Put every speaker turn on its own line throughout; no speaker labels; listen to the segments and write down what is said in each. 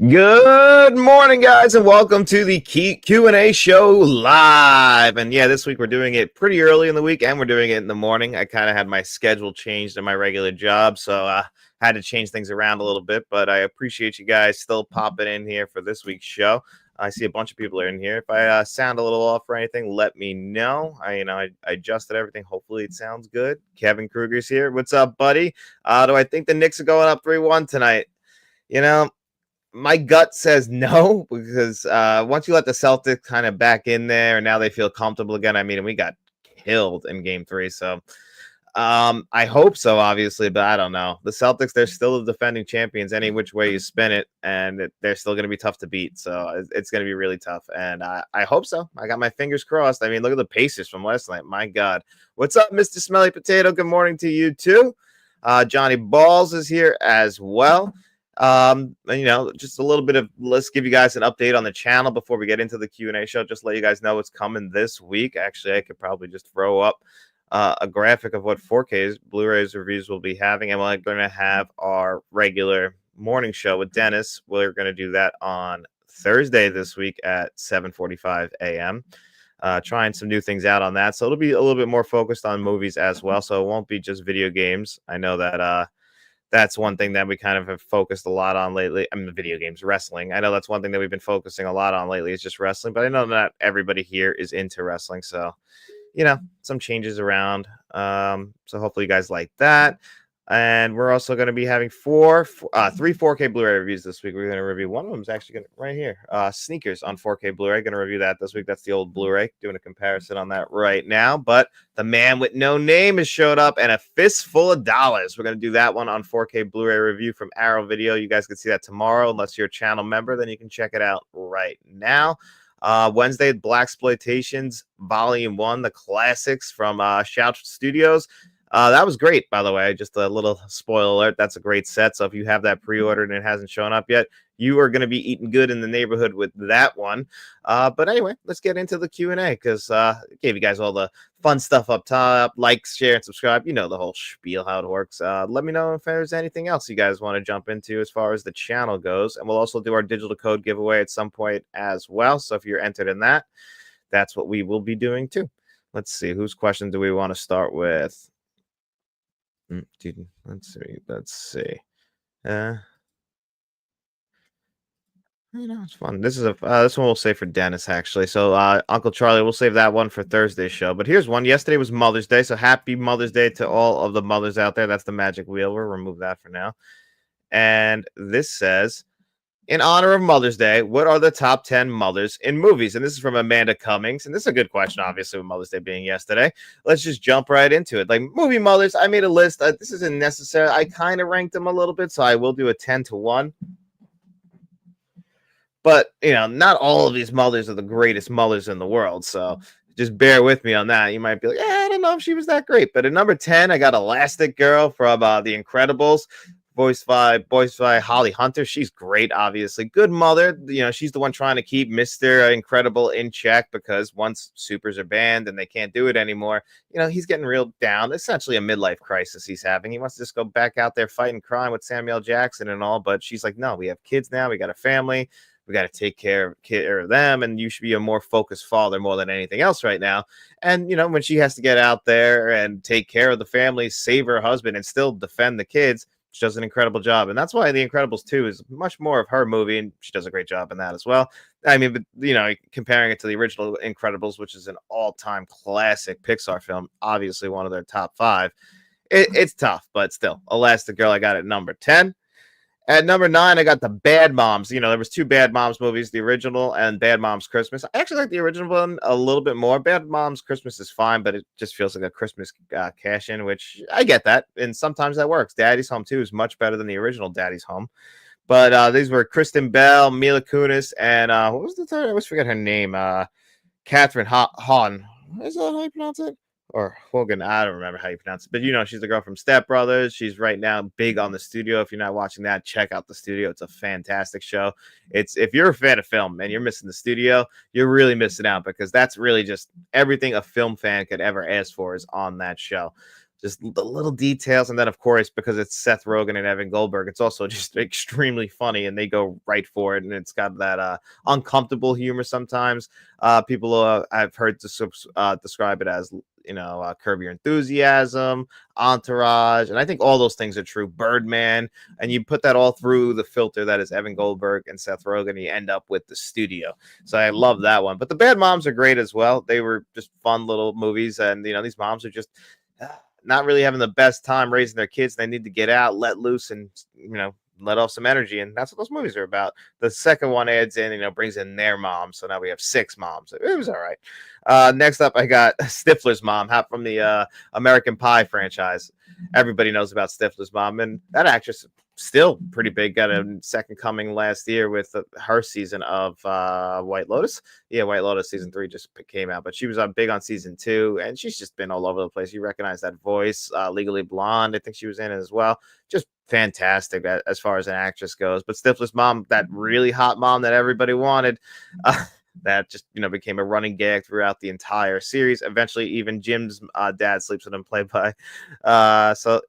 Good morning, guys, and welcome to the Q&A show live. And yeah, this week we're doing it pretty early in the week, and we're doing it in the morning. I kind of had my schedule changed in my regular job, so I had to change things around a little bit. But I appreciate you guys still popping in here for this week's show. I see a bunch of people are in here. If I sound a little off or anything, let me know. I adjusted everything. Hopefully, it sounds good. Kevin Kruger's here. What's up, buddy? Do I think the Knicks are going up 3-1 tonight? You know, my gut says no because once you let the Celtics kind of back in there and now they feel comfortable again. I mean, we got killed in game 3, so I hope so, obviously, but I don't know. The Celtics, they're still the defending champions any which way you spin it, and they're still going to be tough to beat, so it's going to be really tough, and I hope so. I got my fingers crossed. I mean, look at the Pacers from last night. My God. What's up, Mr. Smelly Potato? Good morning to you, too. Johnny Balls is here as well. Just a little bit of, let's give you guys an update on the channel before we get into the Q&A show. Just let you guys know what's coming this week. Actually, I could probably just throw up a graphic of what 4K's Blu-rays reviews we'll be having, and we're going to have our regular morning show with Dennis. We're going to do that on Thursday this week at 7:45 a.m. Trying some new things out on that, so it'll be a little bit more focused on movies as well, so it won't be just video games. I know that that's one thing that we kind of have focused a lot on lately. I mean, video games, wrestling. I know that's one thing that we've been focusing a lot on lately is just wrestling, but I know not everybody here is into wrestling. So, some changes around. So hopefully you guys like that. And we're also going to be having three 4K Blu-ray reviews this week. We're going to review one of them is actually going to right here. Sneakers on 4K Blu-ray. Going to review that this week. That's the old Blu-ray. Doing a comparison on that right now. But the man with no name has showed up and a fistful of dollars. We're going to do that one on 4K Blu-ray review from Arrow Video. You guys can see that tomorrow. Unless you're a channel member, then you can check it out right now. Wednesday, Blaxploitations Volume 1, the classics from Shout Studios. That was great, by the way. Just a little spoiler alert. That's a great set. So if you have that pre-ordered and it hasn't shown up yet, you are going to be eating good in the neighborhood with that one. But anyway, let's get into the Q&A because I gave you guys all the fun stuff up top. Like, share, and subscribe. You know the whole spiel, how it works. Let me know if there's anything else you guys want to jump into as far as the channel goes. And we'll also do our digital code giveaway at some point as well. So if you're entered in that, that's what we will be doing too. Let's see. Whose question do we want to start with? Let's see. It's fun. This is this one we'll save for Dennis actually. So Uncle Charlie, we'll save that one for Thursday's show. But here's one. Yesterday was Mother's Day, so happy Mother's Day to all of the mothers out there. That's the magic wheel. We'll remove that for now. And this says, in honor of Mother's Day, what are the top 10 mothers in movies? And this is from Amanda Cummings. And this is a good question, obviously, with Mother's Day being yesterday. Let's just jump right into it. Like movie mothers, I made a list. This isn't necessary. I kind of ranked them a little bit, so I will do a 10-1. But, not all of these mothers are the greatest mothers in the world. So just bear with me on that. You might be like, I don't know if she was that great. But at number 10, I got Elastic Girl from The Incredibles. Voiced by Holly Hunter. She's great, obviously. Good mother. She's the one trying to keep Mr. Incredible in check because once supers are banned and they can't do it anymore, he's getting real down. Essentially a midlife crisis he's having. He wants to just go back out there fighting crime with Samuel Jackson and all, but she's like, no, we have kids now. We got a family. We got to take care of them, and you should be a more focused father more than anything else right now. And, when she has to get out there and take care of the family, save her husband, and still defend the kids, she does an incredible job. And that's why The Incredibles 2 is much more of her movie, and she does a great job in that as well. I mean, but, comparing it to the original Incredibles, which is an all-time classic Pixar film, obviously one of their top 5, it's tough, but still. Elastic Girl, I got at number 10. At number 9, I got the Bad Moms. There was 2 Bad Moms movies, the original and Bad Moms Christmas. I actually like the original one a little bit more. Bad Moms Christmas is fine, but it just feels like a Christmas cash-in, which I get that, and sometimes that works. Daddy's Home 2 is much better than the original Daddy's Home. But these were Kristen Bell, Mila Kunis, and what was the third? I always forget her name. Catherine Hahn. Is that how you pronounce it? Or Hogan, I don't remember how you pronounce it, but she's the girl from Step Brothers. She's right now big on The Studio. If you're not watching that, check out The Studio. It's a fantastic show. If you're a fan of film and you're missing The Studio, you're really missing out because that's really just everything a film fan could ever ask for is on that show. just the little details. And then, of course, because it's Seth Rogen and Evan Goldberg, it's also just extremely funny, and they go right for it. And it's got that uncomfortable humor sometimes. People I've heard describe it as, Curb Your Enthusiasm, Entourage, and I think all those things are true. Birdman, and you put that all through the filter that is Evan Goldberg and Seth Rogen, and you end up with The Studio. So I love that one. But The Bad Moms are great as well. They were just fun little movies, and these moms are just not really having the best time raising their kids. They need to get out, let loose, and let off some energy, and that's what those movies are about. The second one adds in, brings in their mom, so now we have 6 moms. It was all right. Next up, I got Stifler's mom, from the American Pie franchise. Everybody knows about Stifler's mom, and that actress still pretty big. Got a second coming last year with her season of White Lotus. Yeah, White Lotus season 3 just came out, but she was big on season 2, and she's just been all over the place. You recognize that voice. Legally Blonde, I think she was in it as well. Just fantastic as far as an actress goes. But Stifler's mom, that really hot mom that everybody wanted, that just became a running gag throughout the entire series. Eventually, even Jim's dad sleeps with him, played by. So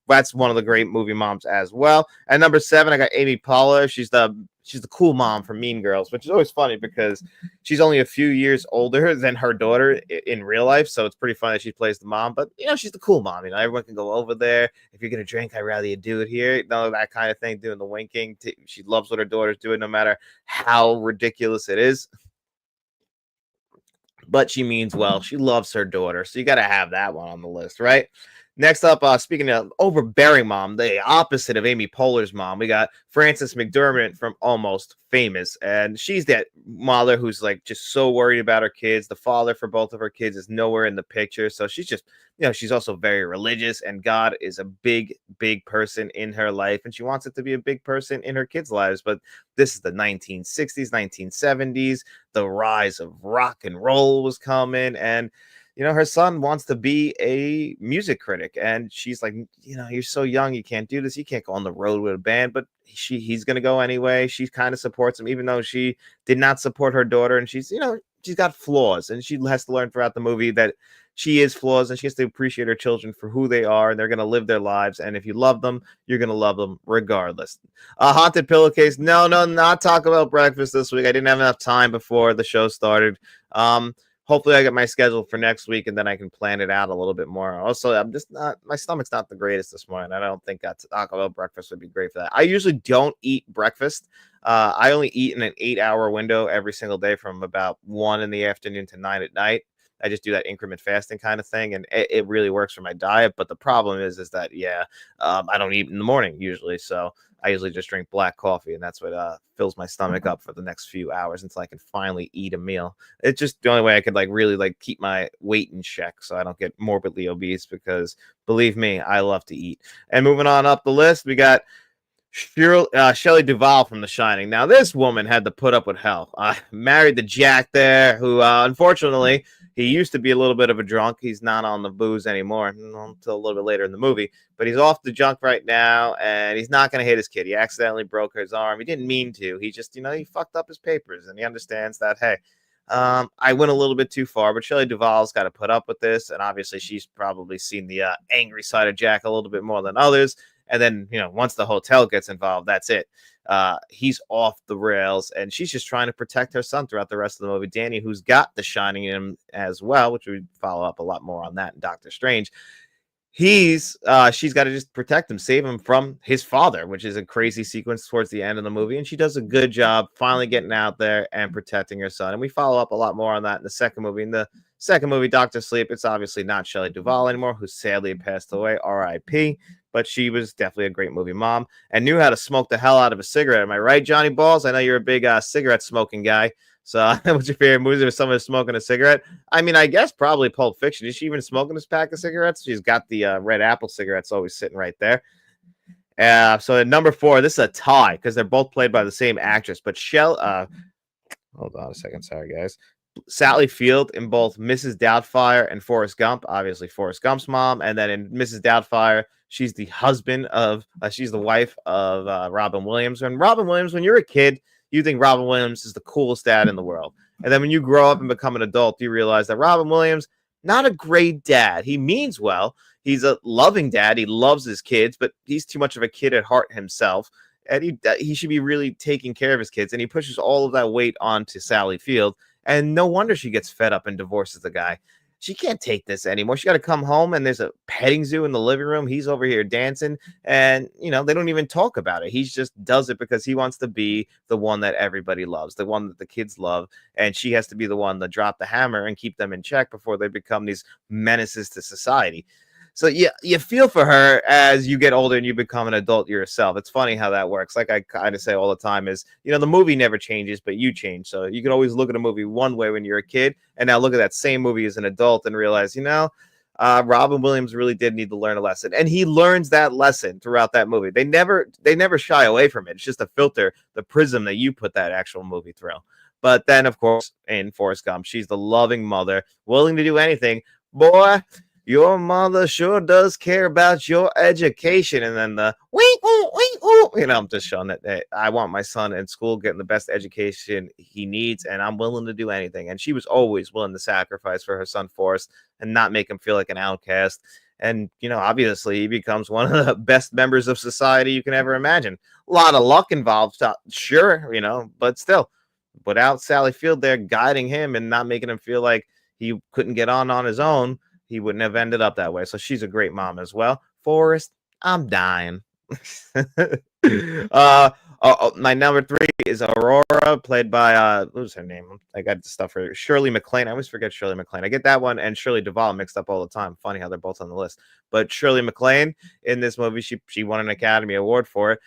that's one of the great movie moms as well. And number 7, I got Amy Poehler. She's the cool mom from Mean Girls, which is always funny because she's only a few years older than her daughter in real life. So it's pretty funny that she plays the mom, but she's the cool mom. Everyone can go over there. If you're going to drink, I'd rather you do it here. That kind of thing, doing the winking. She loves what her daughter's doing, no matter how ridiculous it is. But she means well. She loves her daughter. So you got to have that one on the list, right? Next up, speaking of overbearing mom, the opposite of Amy Poehler's mom, we got Frances McDormand from Almost Famous. And she's that mother who's just so worried about her kids. The father for both of her kids is nowhere in the picture. So she's just, she's also very religious, and God is a big, big person in her life. And she wants it to be a big person in her kids' lives. But this is the 1960s, 1970s. The rise of rock and roll was coming. And her son wants to be a music critic, and she's like, you're so young, you can't do this. You can't go on the road with a band, but he's going to go anyway. She kind of supports him, even though she did not support her daughter. And she's got flaws, and she has to learn throughout the movie that she is flaws, and she has to appreciate her children for who they are, and they're going to live their lives. And if you love them, you're going to love them regardless. Haunted Pillowcase. No, not talk about breakfast this week. I didn't have enough time before the show started. Hopefully I get my schedule for next week, and then I can plan it out a little bit more. Also, my stomach's not the greatest this morning. I don't think Taco Bell breakfast would be great for that. I usually don't eat breakfast. I only eat in an 8-hour window every single day from about 1 in the afternoon to 9 at night. I just do that increment fasting kind of thing, and it really works for my diet. But the problem is that, I don't eat in the morning usually. So I usually just drink black coffee, and that's what fills my stomach up for the next few hours until I can finally eat a meal. It's just the only way I could really keep my weight in check so I don't get morbidly obese, because believe me, I love to eat. And moving on up the list, we got Shelley Duvall from The Shining. Now, this woman had to put up with hell. Married to Jack there, who unfortunately, he used to be a little bit of a drunk. He's not on the booze anymore until a little bit later in the movie. But he's off the junk right now, and he's not going to hit his kid. He accidentally broke his arm. He didn't mean to. He just, he fucked up his papers, and he understands that, hey, I went a little bit too far, but Shelley Duvall's got to put up with this. And obviously, she's probably seen the angry side of Jack a little bit more than others. And then, once the hotel gets involved, that's it. He's off the rails, and she's just trying to protect her son throughout the rest of the movie. Danny, who's got The Shining in him as well, which we follow up a lot more on that in Doctor Strange. She's got to just protect him, save him from his father, which is a crazy sequence towards the end of the movie. And she does a good job finally getting out there and protecting her son. And we follow up a lot more on that in the second movie. In the second movie, Dr. Sleep, it's obviously not Shelley Duvall anymore, who sadly passed away, R.I.P., but she was definitely a great movie mom and knew how to smoke the hell out of a cigarette. Am I right, Johnny Balls? I know you're a big cigarette smoking guy. So what's your favorite movie if someone's smoking a cigarette? I mean, I guess probably Pulp Fiction. Is she even smoking this pack of cigarettes? She's got the red apple cigarettes always sitting right there. So at number 4, this is a tie because they're both played by the same actress. But hold on a second. Sorry, guys. Sally Field in both Mrs. Doubtfire and Forrest Gump. Obviously, Forrest Gump's mom. And then in Mrs. Doubtfire, she's the she's the wife of Robin Williams. And Robin Williams, when you're a kid, you think Robin Williams is the coolest dad in the world. And then when you grow up and become an adult, you realize that Robin Williams, not a great dad. He means well. He's a loving dad. He loves his kids, but he's too much of a kid at heart himself. And he should be really taking care of his kids. And he pushes all of that weight onto Sally Field. And no wonder she gets fed up and divorces the guy. She can't take this anymore. She got to come home, and there's a petting zoo in the living room. He's over here dancing, and they don't even talk about it. He just does it because he wants to be the one that everybody loves, the one that the kids love, and she has to be the one to drop the hammer and keep them in check before they become these menaces to society. So you feel for her as you get older and you become an adult yourself. It's funny how that works. Like I kind of say all the time is, the movie never changes, but you change. So you can always look at a movie one way when you're a kid, and now look at that same movie as an adult and realize, Robin Williams really did need to learn a lesson, and he learns that lesson throughout that movie. They never shy away from it. It's just a filter, the prism that you put that actual movie through. But then, of course, in Forrest Gump, she's the loving mother, willing to do anything. Boy, your mother sure does care about your education. And then the wait, I'm just showing that hey, I want my son in school getting the best education he needs, and I'm willing to do anything. And she was always willing to sacrifice for her son Forrest and not make him feel like an outcast. And obviously he becomes one of the best members of society you can ever imagine. A lot of luck involved, sure, but still, without Sally Field there guiding him and not making him feel like he couldn't get on his own, he wouldn't have ended up that way. So she's a great mom as well. Forrest, I'm dying. My number 3 is Aurora, played by what was her name? I got the stuff for Shirley MacLaine. I always forget Shirley MacLaine. I get that one and Shirley Duvall mixed up all the time. Funny how they're both on the list. But Shirley MacLaine in this movie, she won an Academy Award for it.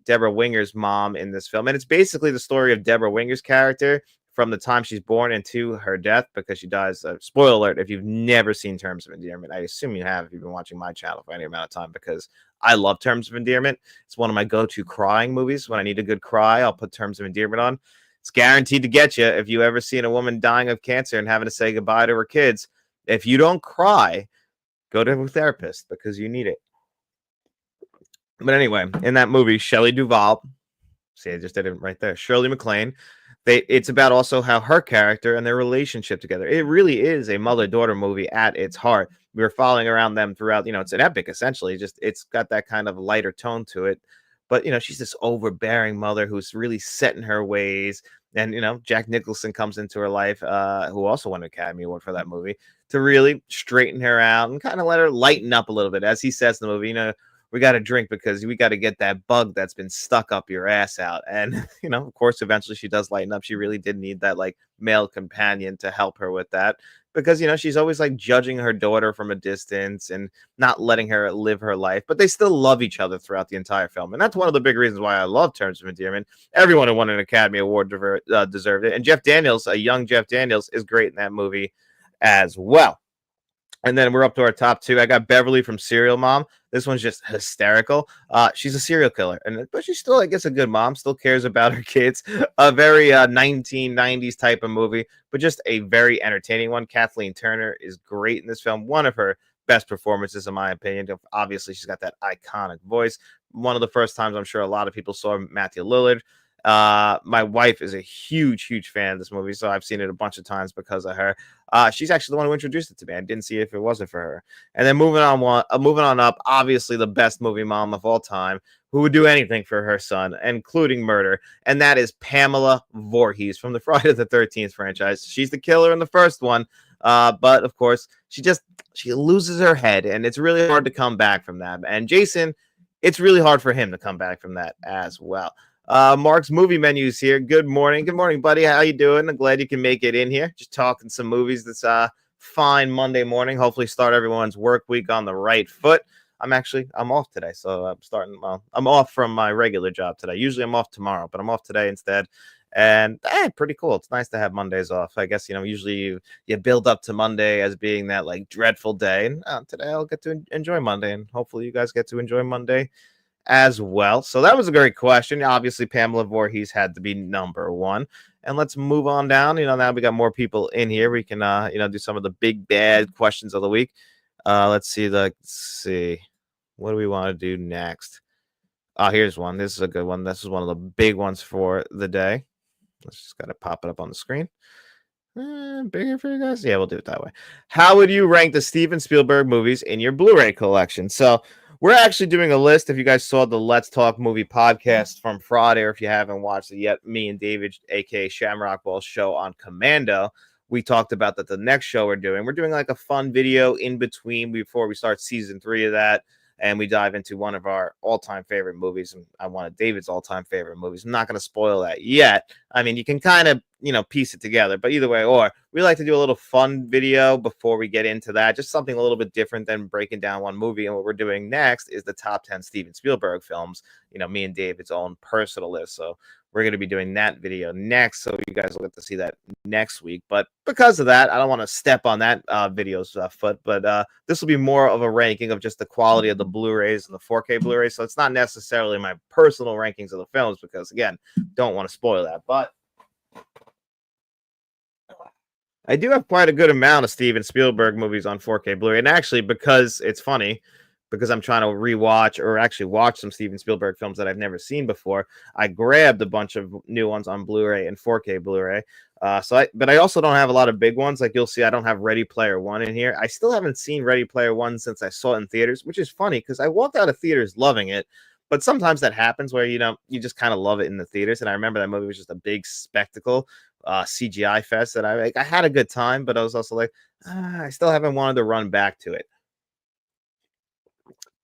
Deborah Winger's mom in this film, and it's basically the story of Deborah Winger's character from the time she's born into her death, because she dies. Spoiler alert, if you've never seen Terms of Endearment, I assume you have if you've been watching my channel for any amount of time, because I love Terms of Endearment. It's one of my go-to crying movies. When I need a good cry, I'll put Terms of Endearment on. It's guaranteed to get you. If you ever seen a woman dying of cancer and having to say goodbye to her kids, if you don't cry, go to a therapist because you need it. But anyway, in that movie, Shelley Duvall, see, I just did it right there, Shirley MacLaine, it's about also how her character and their relationship together. It really is a mother-daughter movie at its heart. We were following around them throughout, it's an epic, essentially. Just it's got that kind of lighter tone to it. But, she's this overbearing mother who's really set in her ways. And, Jack Nicholson comes into her life, who also won an Academy Award for that movie, to really straighten her out and kind of let her lighten up a little bit. As he says in the movie, we got to drink because we got to get that bug that's been stuck up your ass out. And, of course, eventually she does lighten up. She really did need that like male companion to help her with that, because, she's always like judging her daughter from a distance and not letting her live her life, but they still love each other throughout the entire film. And that's one of the big reasons why I love Terms of Endearment. Everyone who won an Academy Award deserved it. And Jeff Daniels, a young Jeff Daniels, is great in that movie as well. And then we're up to our top 2. I got Beverly from Serial Mom. This one's just hysterical. She's a serial killer, but she's still, I guess, a good mom. Still cares about her kids. A very 1990s type of movie, but just a very entertaining one. Kathleen Turner is great in this film. One of her best performances, in my opinion. Obviously, she's got that iconic voice. One of the first times I'm sure a lot of people saw Matthew Lillard. My wife is a huge fan of this movie, so I've seen it a bunch of times because of her. She's actually the one who introduced it to me. I didn't see it if it wasn't for her. And then moving on up, obviously the best movie mom of all time, who would do anything for her son, including murder, and that is Pamela Voorhees from the Friday the 13th franchise. She's the killer in the first one, but of course she loses her head, and it's really hard to come back from that. And Jason, it's really hard for him to come back from that as well. Mark's movie menus here. Good morning, buddy. How you doing? I'm glad you can make it in here. Just talking some movies this fine Monday morning. Hopefully, start everyone's work week on the right foot. I'm off today, so I'm off from my regular job today. Usually, I'm off tomorrow, but I'm off today instead. And pretty cool. It's nice to have Mondays off. I guess usually you build up to Monday as being that like dreadful day, and today I'll get to enjoy Monday, and hopefully, you guys get to enjoy Monday as well. So that was a great question. Obviously, Pamela Voorhees had to be number 1. And let's move on down. Now we got more people in here. We can do some of the big bad questions of the week. Let's see. What do we want to do next? Here's one. This is a good one. This is one of the big ones for the day. Let's just gotta pop it up on the screen. Bigger for you guys? Yeah, we'll do it that way. How would you rank the Steven Spielberg movies in your Blu-ray collection? So we're actually doing a list. If you guys saw the Let's Talk Movie podcast from Friday, or if you haven't watched it yet, me and David, aka Shamrock Ball, show on Commando, we talked about that the next show we're doing like a fun video in between before we start season 3 of that. And we dive into one of our all-time favorite movies, and I wanted David's all-time favorite movies. I'm not going to spoil that yet. I mean, you can kind of, piece it together, but either way, or we like to do a little fun video before we get into that, just something a little bit different than breaking down one movie. And what we're doing next is the top 10 Steven Spielberg films, me and David's own personal list. So we're going to be doing that video next, so you guys will get to see that next week. But because of that, I don't want to step on that video's foot, but this will be more of a ranking of just the quality of the Blu-rays and the 4K Blu-rays. So it's not necessarily my personal rankings of the films because, again, don't want to spoil that. But I do have quite a good amount of Steven Spielberg movies on 4K Blu-ray, and actually, because it's funny, because I'm trying to rewatch or actually watch some Steven Spielberg films that I've never seen before, I grabbed a bunch of new ones on Blu-ray and 4K Blu-ray. But I also don't have a lot of big ones. Like you'll see, I don't have Ready Player One in here. I still haven't seen Ready Player One since I saw it in theaters, which is funny because I walked out of theaters loving it. But sometimes that happens where you just kind of love it in the theaters. And I remember that movie was just a big spectacle, CGI fest, that I had a good time, but I was also like, I still haven't wanted to run back to it.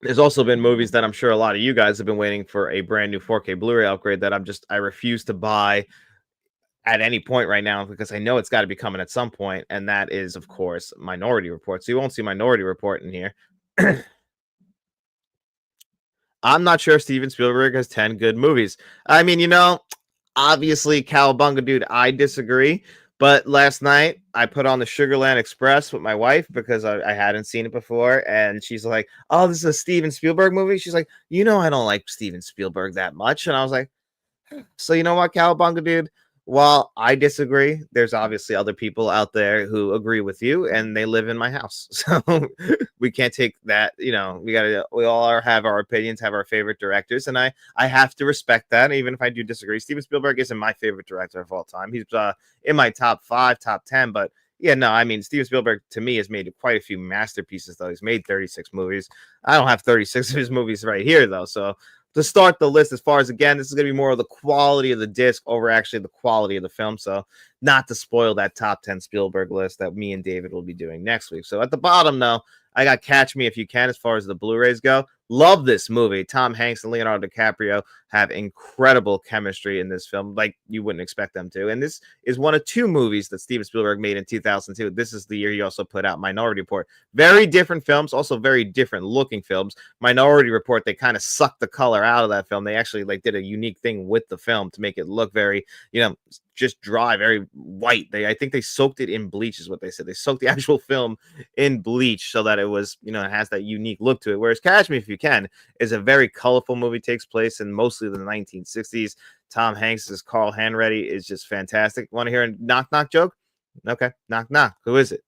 There's also been movies that I'm sure a lot of you guys have been waiting for a brand new 4K Blu-ray upgrade that I refuse to buy at any point right now because I know it's got to be coming at some point, and that is, of course, Minority Report. So you won't see Minority Report in here. I'm not sure if Steven Spielberg has 10 good movies. I mean, obviously, Cowabunga, dude, I disagree. But last night, I put on the Sugarland Express with my wife because I hadn't seen it before. And she's like, oh, this is a Steven Spielberg movie? She's like, I don't like Steven Spielberg that much. And I was like, so you know what, Cowabunga, dude? While I disagree, there's obviously other people out there who agree with you, and they live in my house. So we can't take that. We all have our opinions, have our favorite directors, and I have to respect that, even if I do disagree. Steven Spielberg isn't my favorite director of all time. He's in my top 5, top 10, but yeah, no, I mean, Steven Spielberg to me has made quite a few masterpieces, though. He's made 36 movies. I don't have 36 of his movies right here, though. So to start the list, as far as, again, this is going to be more of the quality of the disc over actually the quality of the film. So not to spoil that top 10 Spielberg list that me and David will be doing next week. So at the bottom, though, I got Catch Me If You Can as far as the Blu-rays go. Love this movie. Tom Hanks and Leonardo DiCaprio have incredible chemistry in this film, like you wouldn't expect them to. And this is one of 2 movies that Steven Spielberg made in 2002. This is the year he also put out Minority Report. Very different films, also very different looking films. Minority Report, they kind of sucked the color out of that film. They actually did a unique thing with the film to make it look very, just dry, very white. I think they soaked it in bleach, is what they said. They soaked the actual film in bleach so that it was, it has that unique look to it. Whereas Catch Me If You Can is a very colorful movie, takes place in mostly the 1960s. Tom Hanks as Carl Hanratty is just fantastic. Want to hear a knock knock joke? Okay, knock knock. Who is it?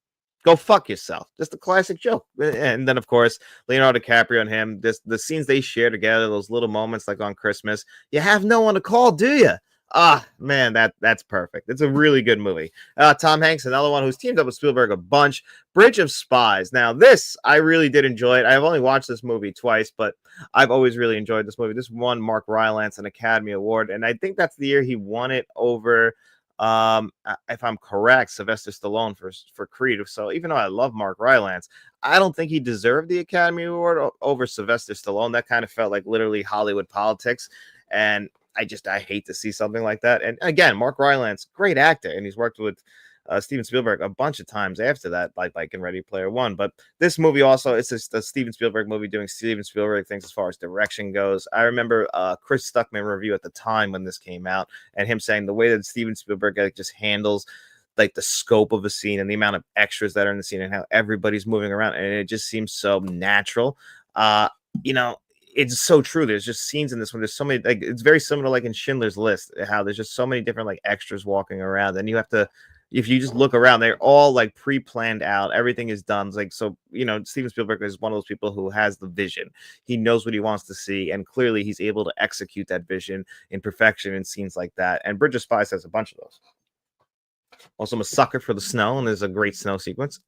Go fuck yourself. Just a classic joke. And then, of course, Leonardo DiCaprio and him, the scenes they share together, those little moments like on Christmas. You have no one to call, do you? Ah, man, that's perfect. It's a really good movie. Tom Hanks, another one who's teamed up with Spielberg a bunch. Bridge of Spies. Now, this, I really did enjoy it. I've only watched this movie twice, but I've always really enjoyed this movie. This won Mark Rylance an Academy Award, and I think that's the year he won it over, if I'm correct, Sylvester Stallone for Creed. So even though I love Mark Rylance, I don't think he deserved the Academy Award over Sylvester Stallone. That kind of felt like literally Hollywood politics, and I hate to see something like that. And again, Mark Rylance, great actor, and he's worked with Steven Spielberg a bunch of times after that, like in Ready Player One. But this movie also, it's just a Steven Spielberg movie doing Steven Spielberg things as far as direction goes. I remember Chris Stuckman review at the time when this came out, and him saying the way that Steven Spielberg just handles the scope of a scene and the amount of extras that are in the scene and how everybody's moving around, and it just seems so natural. It's so true. There's just scenes in this one. There's so many, it's very similar like in Schindler's List, how there's just so many different extras walking around, and you have to, if you just look around, they're all pre-planned out. Everything is done. Steven Spielberg is one of those people who has the vision. He knows what he wants to see, and clearly he's able to execute that vision in perfection in scenes like that. And Bridge of Spies has a bunch of those. Also, I'm a sucker for the snow, and there's a great snow sequence.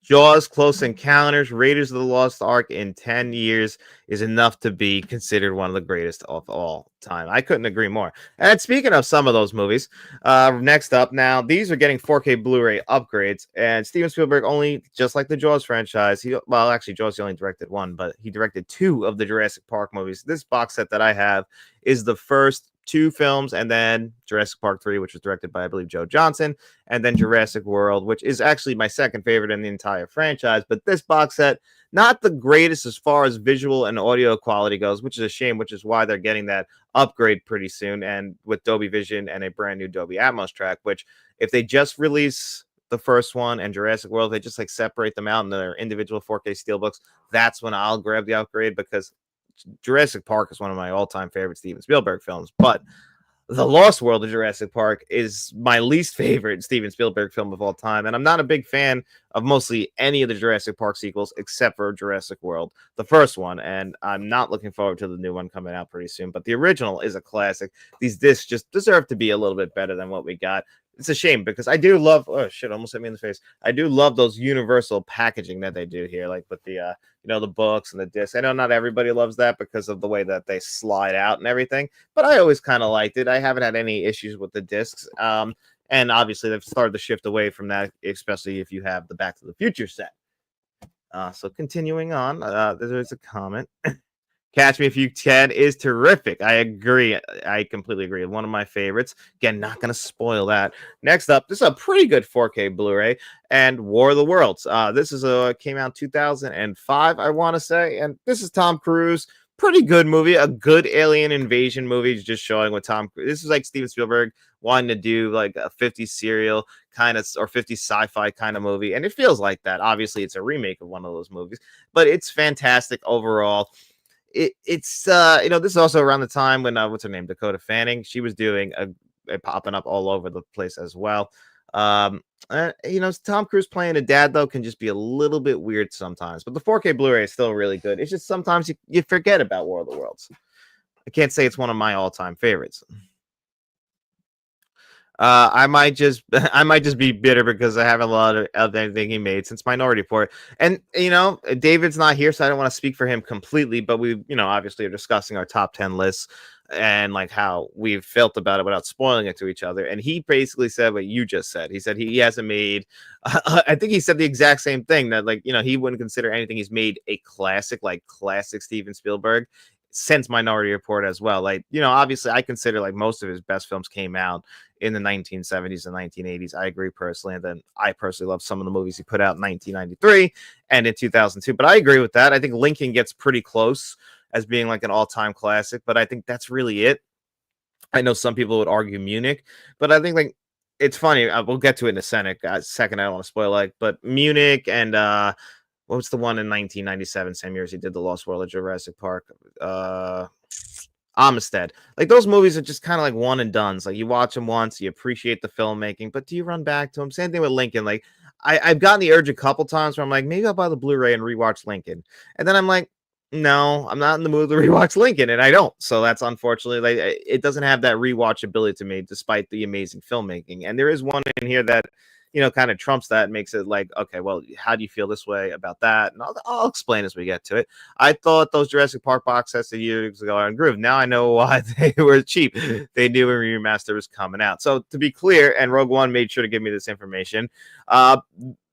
Jaws, Close Encounters, Raiders of the Lost Ark in 10 years is enough to be considered one of the greatest of all time. I couldn't agree more. And speaking of some of those movies, next up now, these are getting 4K Blu-ray upgrades, and Steven Spielberg only, just like the Jaws franchise, actually, Jaws he only directed one, but he directed two of the Jurassic Park movies. This box set that I have is the first two films, and then Jurassic Park 3, which was directed by, I believe, Joe Johnston, and then Jurassic World, which is actually my second favorite in the entire franchise. But this box set, not the greatest as far as visual and audio quality goes, which is a shame, which is why they're getting that upgrade pretty soon, and with Dolby Vision and a brand new Dolby Atmos track, which if they just release the first one and Jurassic World, they just like separate them out in their individual 4K steelbooks, that's when I'll grab the upgrade, because Jurassic Park is one of my all-time favorite Steven Spielberg films, but The Lost World of Jurassic Park is my least favorite Steven Spielberg film of all time, and I'm not a big fan of mostly any of the Jurassic Park sequels except for Jurassic World, the first one, and I'm not looking forward to the new one coming out pretty soon, but the original is a classic. These discs just deserve to be a little bit better than what we got. It's a shame because I do love, oh shit, almost hit me in the face. I do love those universal packaging that they do here, like with the the books and the discs. I know not everybody loves that because of the way that they slide out and everything, but I always kind of liked it. I haven't had any issues with the discs. And obviously they've started to shift away from that, especially if you have the Back to the Future set. So continuing on, there's a comment. Catch Me If You Can is terrific. I agree. I completely agree. One of my favorites. Again, not going to spoil that. Next up, this is a pretty good 4K Blu-ray, and War of the Worlds. This is came out 2005, I want to say, and this is Tom Cruise. Pretty good movie, a good alien invasion movie, just showing what Tom. This is like Steven Spielberg wanting to do like a 50s serial kind of or 50s sci-fi kind of movie, and it feels like that. Obviously, it's a remake of one of those movies, but it's fantastic overall. It's this is also around the time when what's her name, Dakota Fanning, she was doing a popping up all over the place as well. Tom Cruise playing a dad though can just be a little bit weird sometimes, but the 4K Blu-ray is still really good. It's just sometimes you forget about War of the Worlds. I can't say it's one of my all-time favorites. I might just be bitter because I haven't loved of anything he made since Minority Report. And David's not here, so I don't want to speak for him completely, but we obviously are discussing our top 10 lists and like how we've felt about it without spoiling it to each other. And he basically said what you just said. He said he hasn't made I think he said the exact same thing, that he wouldn't consider anything he's made a classic, like classic Steven Spielberg, since Minority Report as well. Like, obviously I consider like most of his best films came out in the 1970s and 1980s. I agree personally. And then I personally love some of the movies he put out in 1993 and in 2002. But I agree with that. I think Lincoln gets pretty close as being like an all-time classic, but I think that's really it. I know some people would argue Munich, but I think like it's funny. We'll get to it in a second. I don't want to spoil but Munich and what was the one in 1997, same year as he did The Lost World of Jurassic Park? Amistad. Like those movies are just kind of like one and dones. Like you watch them once, you appreciate the filmmaking, but do you run back to them? Same thing with Lincoln. Like I've gotten the urge a couple times where I'm like, maybe I'll buy the Blu-ray and rewatch Lincoln. And then I'm like, no, I'm not in the mood to rewatch Lincoln, and I don't. So that's unfortunately, like, it doesn't have that rewatchability to me, despite the amazing filmmaking. And there is one in here that kind of trumps that and makes it like, okay, well, how do you feel this way about that? And I'll explain as we get to it. I thought those Jurassic Park box sets a years ago are in groove. Now I know why they were cheap. They knew a remaster was coming out. So to be clear, and Rogue One made sure to give me this information,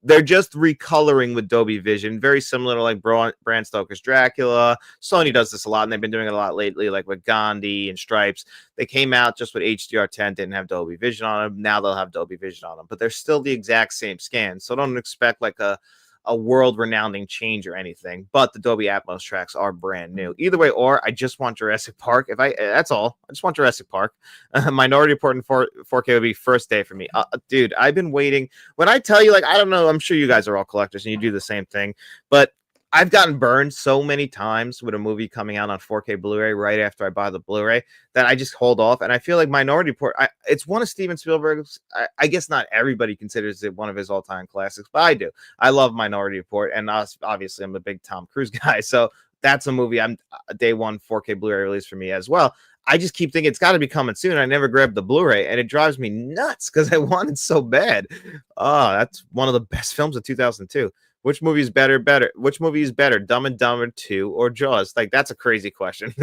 they're just recoloring with Dolby Vision, very similar to like Bram Stoker's Dracula. Sony does this a lot, and they've been doing it a lot lately, like with Gandhi and Stripes. They came out just with HDR10, didn't have Dolby Vision on them. Now they'll have Dolby Vision on them, but they're still the exact same scan. So don't expect like a world-renowned change or anything, but the Dolby Atmos tracks are brand new. Either way, or I just want Jurassic Park. That's all. I just want Jurassic Park. Minority Report in 4K would be first day for me. Dude, I've been waiting. When I tell you, like, I don't know, I'm sure you guys are all collectors and you do the same thing, but I've gotten burned so many times with a movie coming out on 4K Blu-ray right after I buy the Blu-ray that I just hold off. And I feel like Minority Report, it's one of Steven Spielberg's, I guess not everybody considers it one of his all-time classics, but I do. I love Minority Report, and obviously I'm a big Tom Cruise guy, so that's a movie I'm day one 4K Blu-ray release for me as well. I just keep thinking it's got to be coming soon. I never grabbed the Blu-ray, and it drives me nuts because I want it so bad. Oh, that's one of the best films of 2002. Which movie is better? Which movie is better, Dumb and Dumber 2 or Jaws? Like, that's a crazy question.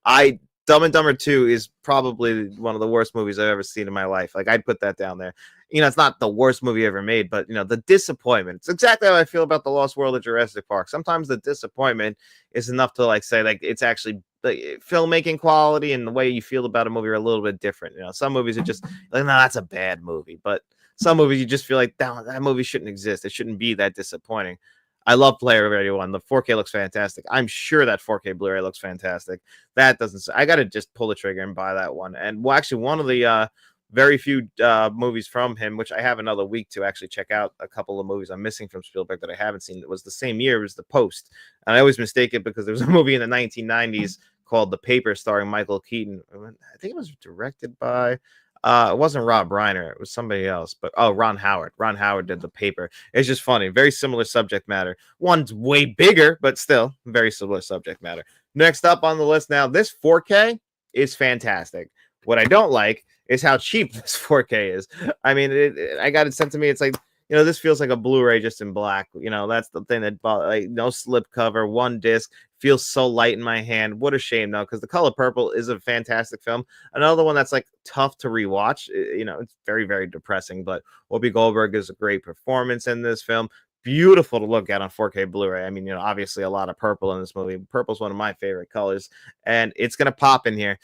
I Dumb and Dumber 2 is probably one of the worst movies I've ever seen in my life. Like, I'd put that down there. It's not the worst movie ever made, but the disappointment. It's exactly how I feel about The Lost World of Jurassic Park. Sometimes the disappointment is enough to say it's actually like filmmaking quality and the way you feel about a movie are a little bit different. Some movies are just like, no, that's a bad movie, but some movies you just feel like that movie shouldn't exist. It shouldn't be that disappointing. I love Player Ready One. The 4K looks fantastic. I'm sure that 4K Blu-ray looks fantastic. That doesn't. I got to just pull the trigger and buy that one. And actually, one of the very few movies from him, which I have another week to actually check out a couple of movies I'm missing from Spielberg that I haven't seen. It was the same year as The Post, and I always mistake it because there was a movie in the 1990s called The Paper starring Michael Keaton. I think it was directed by. It wasn't Rob Reiner. It was somebody else. But Ron Howard. Ron Howard did The Paper. It's just funny. Very similar subject matter. One's way bigger, but still very similar subject matter. Next up on the list now, this 4K is fantastic. What I don't like is how cheap this 4K is. I mean, I got it sent to me. It's like, this feels like a Blu-ray just in black. That's the thing that, like, no slip cover, one disc, feels so light in my hand. What a shame, though, because The Color Purple is a fantastic film. Another one that's like tough to rewatch. It's very, very depressing, but Whoopi Goldberg is a great performance in this film. Beautiful to look at on 4K Blu-ray. I mean, obviously a lot of purple in this movie. Purple's one of my favorite colors, and it's gonna pop in here.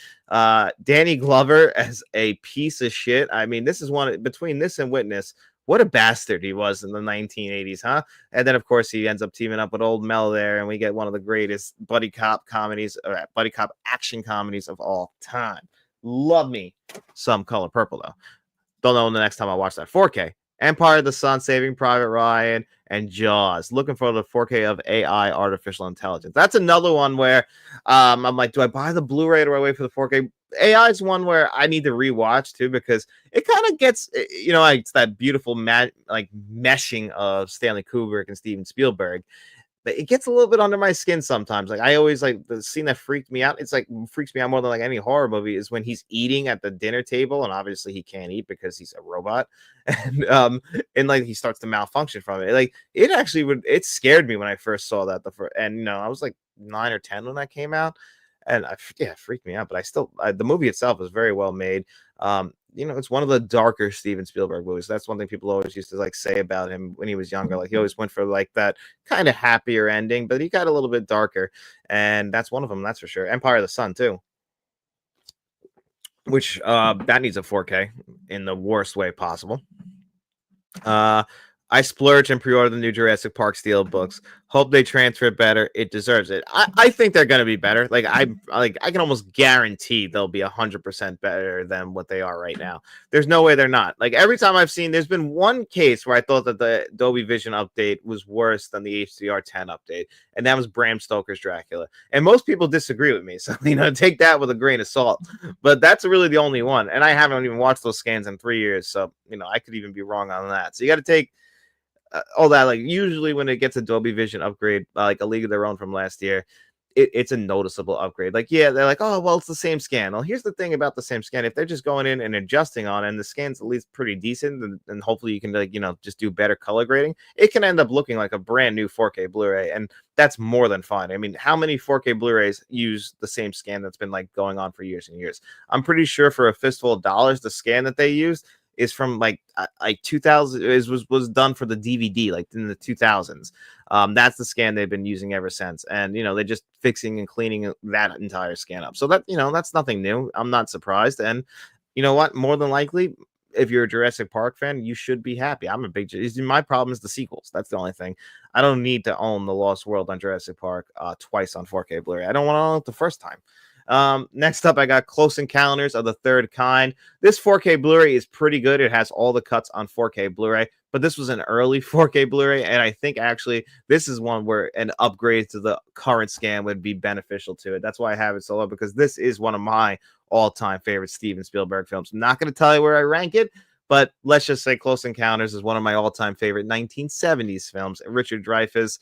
Danny Glover as a piece of shit. I mean, this is one between this and Witness. What a bastard he was in the 1980s, huh? And then, of course, he ends up teaming up with Old Mel there, and we get one of the greatest buddy cop comedies, or buddy cop action comedies of all time. Love me some Color Purple, though. Don't know when the next time I watch that. 4K. Empire of the Sun, Saving Private Ryan, and Jaws. Looking for the 4K of AI, artificial intelligence. That's another one where I'm like, do I buy the Blu-ray or do I wait for the 4K? AI is one where I need to rewatch too, because it kind of gets, it's that beautiful meshing of Stanley Kubrick and Steven Spielberg. But it gets a little bit under my skin sometimes. Like, I always like the scene that freaked me out. It's like freaks me out more than like any horror movie is when he's eating at the dinner table, and obviously he can't eat because he's a robot, and like he starts to malfunction from it. Like, it scared me when I first saw that and I was like 9 or 10 when that came out, and it freaked me out. But the movie itself is very well made. It's one of the darker Steven Spielberg movies. That's one thing people always used to say about him when he was younger. Like, he always went for like that kind of happier ending, but he got a little bit darker, and that's one of them. That's for sure. Empire of the Sun too, which that needs a 4K in the worst way possible. I splurge and pre-order the new Jurassic Park Steel books. Hope they transfer it better. It deserves it. I think they're going to be better. I can almost guarantee they'll be 100% better than what they are right now. There's no way they're not. Like, every time I've seen, there's been one case where I thought that the Dolby Vision update was worse than the HDR10 update, and that was Bram Stoker's Dracula. And most people disagree with me, so take that with a grain of salt. But that's really the only one, and I haven't even watched those scans in 3 years, so I could even be wrong on that. So you got to take all that. Like, usually when it gets a Dolby Vision upgrade, like A League of Their Own from last year, it's a noticeable upgrade. Like, yeah, they're like, oh, well, it's the same scan. Well, here's the thing about the same scan. If they're just going in and adjusting on it, and the scan's at least pretty decent, and hopefully you can just do better color grading, it can end up looking like a brand new 4K Blu-ray, and that's more than fine. I mean, how many 4K Blu-rays use the same scan that's been like going on for years and years? I'm pretty sure for a fistful of dollars, the scan that they used is from like 2000. Was done for the DVD, like in the 2000s. That's the scan they've been using ever since, and they're just fixing and cleaning that entire scan up. So that that's nothing new. I'm not surprised, and you know what? More than likely, if you're a Jurassic Park fan, you should be happy. I'm a big. My problem is the sequels. That's the only thing. I don't need to own The Lost World on Jurassic Park twice on 4K Blu-ray. I don't want to own it the first time. Next up, I got Close Encounters of the Third Kind. This 4K Blu-ray is pretty good. It has all the cuts on 4K Blu-ray, but this was an early 4K Blu-ray, and I think actually this is one where an upgrade to the current scan would be beneficial to it. That's why I have it so low, because this is one of my all-time favorite Steven Spielberg films. I'm not going to tell you where I rank it, but let's just say Close Encounters is one of my all-time favorite 1970s films. Richard Dreyfuss,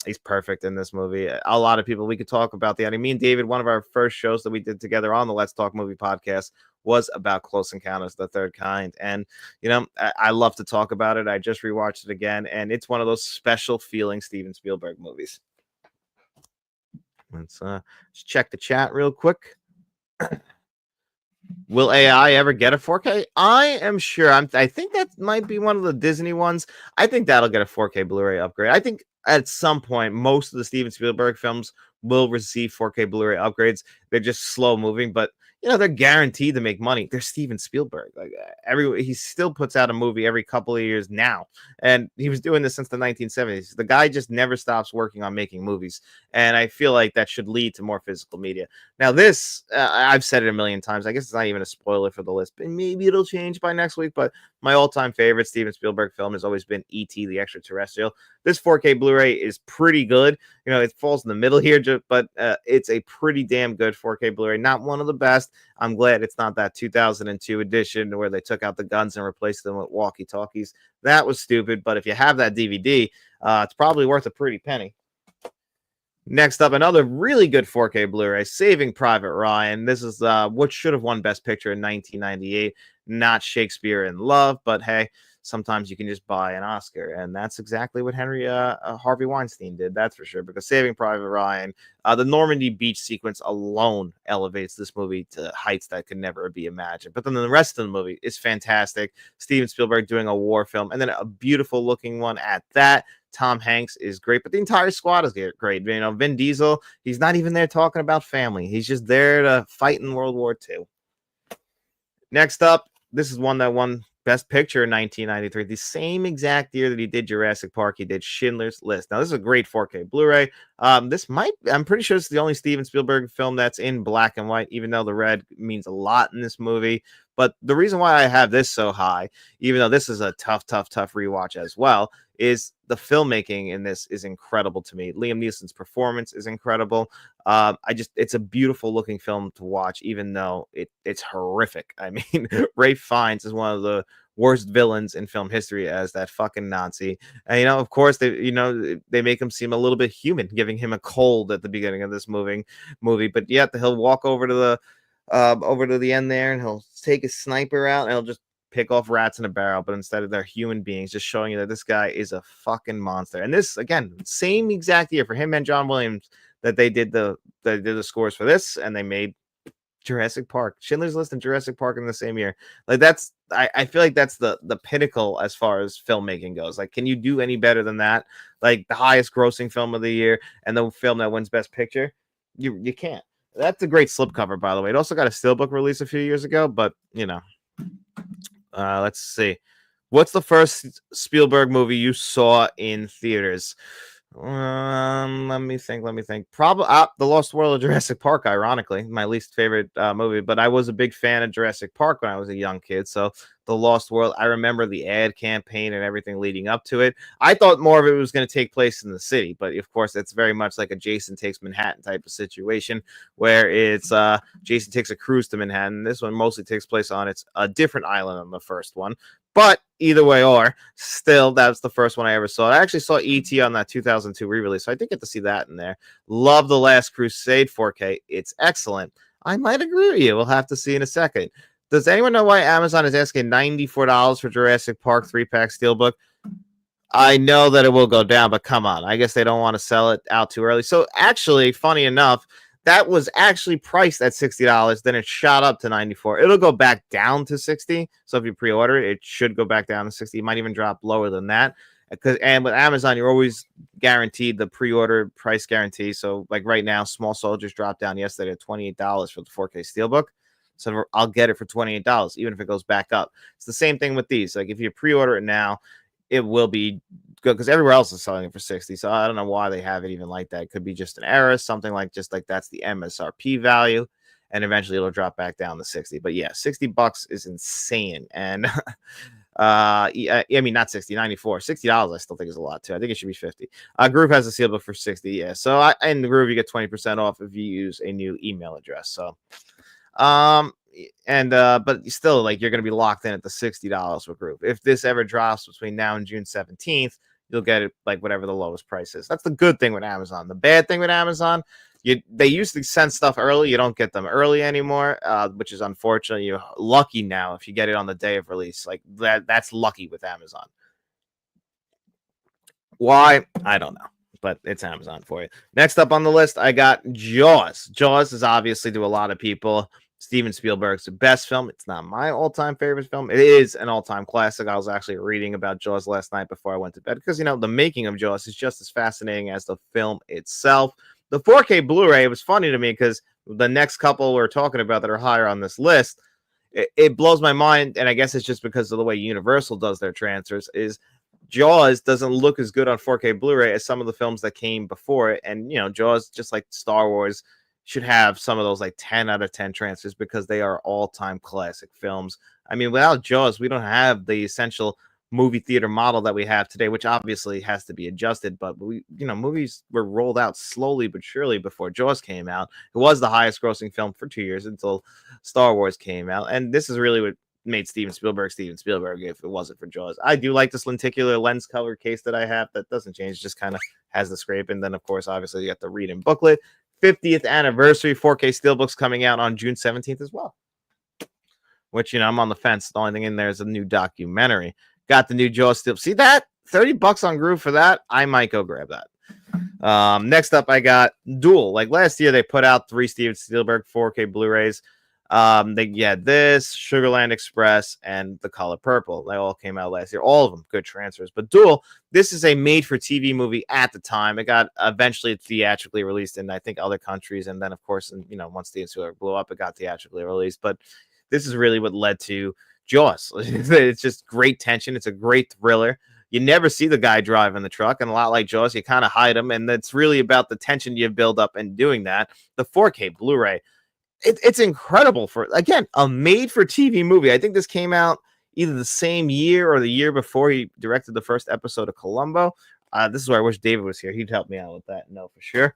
He's perfect in this movie. A lot of people we could talk about the. I mean, me and David, one of our first shows that we did together on the Let's Talk Movie podcast was about Close Encounters of the Third Kind, and I love to talk about it. I just rewatched it again, and it's one of those special feeling Steven Spielberg movies. Let's just check the chat real quick. Will AI ever get a 4K? I am sure. I think that might be one of the Disney ones. I think that'll get a 4K Blu-ray upgrade. I think at some point, most of the Steven Spielberg films will receive 4K Blu-ray upgrades. They're just slow moving, but they're guaranteed to make money. They're Steven Spielberg. Like he still puts out a movie every couple of years now, and he was doing this since the 1970s. The guy just never stops working on making movies, and I feel like that should lead to more physical media. Now, this I've said it a million times. I guess it's not even a spoiler for the list, but maybe it'll change by next week. But my all-time favorite Steven Spielberg film has always been E.T. the Extraterrestrial. This 4K Blu-ray is pretty good. It falls in the middle here, but it's a pretty damn good 4K Blu-ray. Not one of the best. I'm glad it's not that 2002 edition where they took out the guns and replaced them with walkie-talkies. That was stupid, but if you have that DVD, it's probably worth a pretty penny. Next up, another really good 4K Blu-ray, Saving Private Ryan. This is what should have won Best Picture in 1998. Not Shakespeare in Love, but hey, sometimes you can just buy an Oscar, and that's exactly what Harvey Weinstein did, that's for sure, because Saving Private Ryan, the Normandy beach sequence alone elevates this movie to heights that could never be imagined. But then the rest of the movie is fantastic. Steven Spielberg doing a war film, and then a beautiful looking one at that. Tom Hanks is great, but the entire squad is great. Vin Diesel, he's not even there talking about family. He's just there to fight in World War II. Next up, this is one that won Best Picture in 1993, the same exact year that he did Jurassic Park. He did Schindler's List. Now, this is a great 4K Blu-ray. I'm pretty sure it's the only Steven Spielberg film that's in black and white, even though the red means a lot in this movie. But the reason why I have this so high, even though this is a tough rewatch as well, is the filmmaking in this is incredible to me. Liam Neeson's performance is incredible. It's a beautiful looking film to watch, even though it's horrific. I mean, Ralph Fiennes is one of the worst villains in film history as that fucking Nazi. And, of course, they make him seem a little bit human, giving him a cold at the beginning of this movie. But yet he'll walk over to the end there, and he'll take his sniper out, and he'll just pick off rats in a barrel, but instead of they're human beings, just showing you that this guy is a fucking monster. And this, again, same exact year for him and John Williams that they did the scores for this, and they made Jurassic Park, Schindler's List, and Jurassic Park in the same year. Like I feel like that's the pinnacle as far as filmmaking goes. Like, can you do any better than that? Like the highest grossing film of the year and the film that wins Best Picture, you can't. That's a great slipcover, by the way. It also got a steelbook release a few years ago, but let's see. What's the first Spielberg movie you saw in theaters? Let me think. Probably The Lost World of Jurassic Park, ironically, my least favorite movie, but I was a big fan of Jurassic Park when I was a young kid. So The Lost World, I remember the ad campaign and everything leading up to it. I thought more of it was going to take place in the city, but of course, it's very much like a Jason Takes Manhattan type of situation where it's Jason takes a cruise to Manhattan. This one mostly takes place on a different island than the first one. But either way, still, that's the first one I ever saw. I actually saw E.T. on that 2002 re-release, so I did get to see that in there. Love The Last Crusade 4K. It's excellent. I might agree with you. We'll have to see in a second. Does anyone know why Amazon is asking $94 for Jurassic Park 3-pack Steelbook? I know that it will go down, but come on. I guess they don't want to sell it out too early. So actually, funny enough, that was actually priced at $60. Then it shot up to $94. It'll go back down to $60. So if you pre-order it, it should go back down to $60. It might even drop lower than that. And with Amazon, you're always guaranteed the pre-order price guarantee. So like right now, Small Soldiers dropped down yesterday to $28 for the 4K Steelbook. So I'll get it for $28, even if it goes back up. It's the same thing with these. Like if you pre-order it now, it will be good because everywhere else is selling it for $60. So I don't know why they have it even like that. It could be just an error, something like that's the MSRP value, and eventually it'll drop back down to $60. But yeah, $60 is insane. And I mean, not 60, 94, $60. I still think is a lot too. I think it should be 50. Groove has a steelbook for 60. Yeah. So in the Groove, you get 20% off if you use a new email address. So, but still, like, you're going to be locked in at the $60 for Groove. If this ever drops between now and June 17th, you'll get it like whatever the lowest price is. That's the good thing with Amazon. The bad thing with Amazon, they usually send stuff early. You don't get them early anymore, which is unfortunate. You're lucky now if you get it on the day of release. Like that's lucky with Amazon. Why? I don't know, but it's Amazon for you. Next up on the list, I got Jaws. Jaws is obviously to a lot of people Steven Spielberg's best film. It's not my all-time favorite film. It is an all-time classic. I was actually reading about Jaws last night before I went to bed because, the making of Jaws is just as fascinating as the film itself. The 4K Blu-ray, it was funny to me because the next couple we're talking about that are higher on this list, it blows my mind, and I guess it's just because of the way Universal does their transfers, is Jaws doesn't look as good on 4K Blu-ray as some of the films that came before it. And, Jaws, just like Star Wars, should have some of those like 10 out of 10 transfers because they are all-time classic films. I mean, without Jaws, we don't have the essential movie theater model that we have today, which obviously has to be adjusted. But movies were rolled out slowly but surely before Jaws came out. It was the highest grossing film for 2 years until Star Wars came out. And this is really what made Steven Spielberg if it wasn't for Jaws. I do like this lenticular lens cover case that I have. That doesn't change, just kind of has the scrape. And then, of course, obviously, you got the read-in booklet. 50th anniversary 4K steelbooks coming out on June 17th as well. Which, I'm on the fence. The only thing in there is a new documentary. Got the new Jaws steel. See that? $30 on Groove for that. I might go grab that. Next up, I got Duel. Like last year, they put out 3 Steven Spielberg 4K Blu-rays. They had this, Sugarland Express, and The Color Purple. They all came out last year. All of them good transfers. But Duel, this is a made-for-TV movie at the time. It got eventually theatrically released in, I think, other countries. And then, of course, once the Spielberg blew up, it got theatrically released. But this is really what led to Jaws. It's just great tension. It's a great thriller. You never see the guy driving the truck. And a lot like Jaws, you kind of hide him. And it's really about the tension you build up in doing that. The 4K Blu-ray, it's incredible for, again, a made-for-TV movie. I think this came out either the same year or the year before he directed the first episode of Columbo. This is where I wish David was here. He'd help me out with that. No, for sure.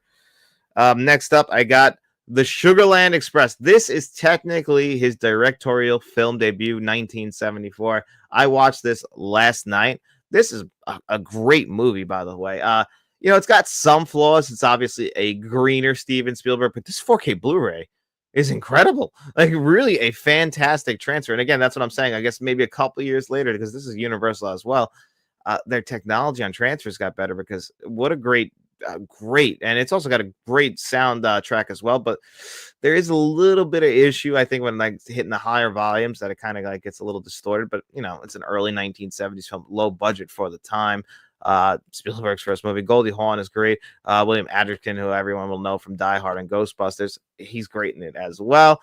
Next up, I got the Sugarland Express. This is technically his directorial film debut, 1974. I watched this last night. This is a great movie, by the way. It's got some flaws. It's obviously a greener Steven Spielberg, but this 4K Blu-ray is incredible. Like, really a fantastic transfer. And again, that's what I'm saying. I guess maybe a couple of years later, because this is Universal as well, their technology on transfers got better, because what a great, and it's also got a great sound track as well. But there is a little bit of issue, I think, when like hitting the higher volumes, that it kind of like gets a little distorted. But it's an early 1970s film, low budget for the time. Spielberg's first movie. Goldie Hawn is great. William Atherton, who everyone will know from Die Hard and Ghostbusters, he's great in it as well.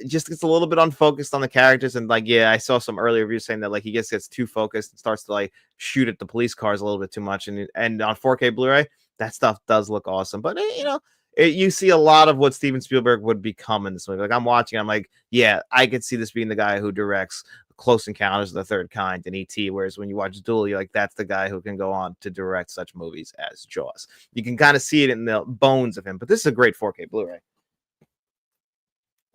Just gets a little bit unfocused on the characters, and like, I saw some early reviews saying that like he gets too focused and starts to like shoot at the police cars a little bit too much. And on 4K Blu-ray, that stuff does look awesome. But you see a lot of what Steven Spielberg would become in this movie. Like, I'm watching, I'm like, I could see this being the guy who directs Close Encounters of the Third Kind and E.T., whereas when you watch Duel, you're like, that's the guy who can go on to direct such movies as Jaws. You can kind of see it in the bones of him, but this is a great 4K Blu-ray.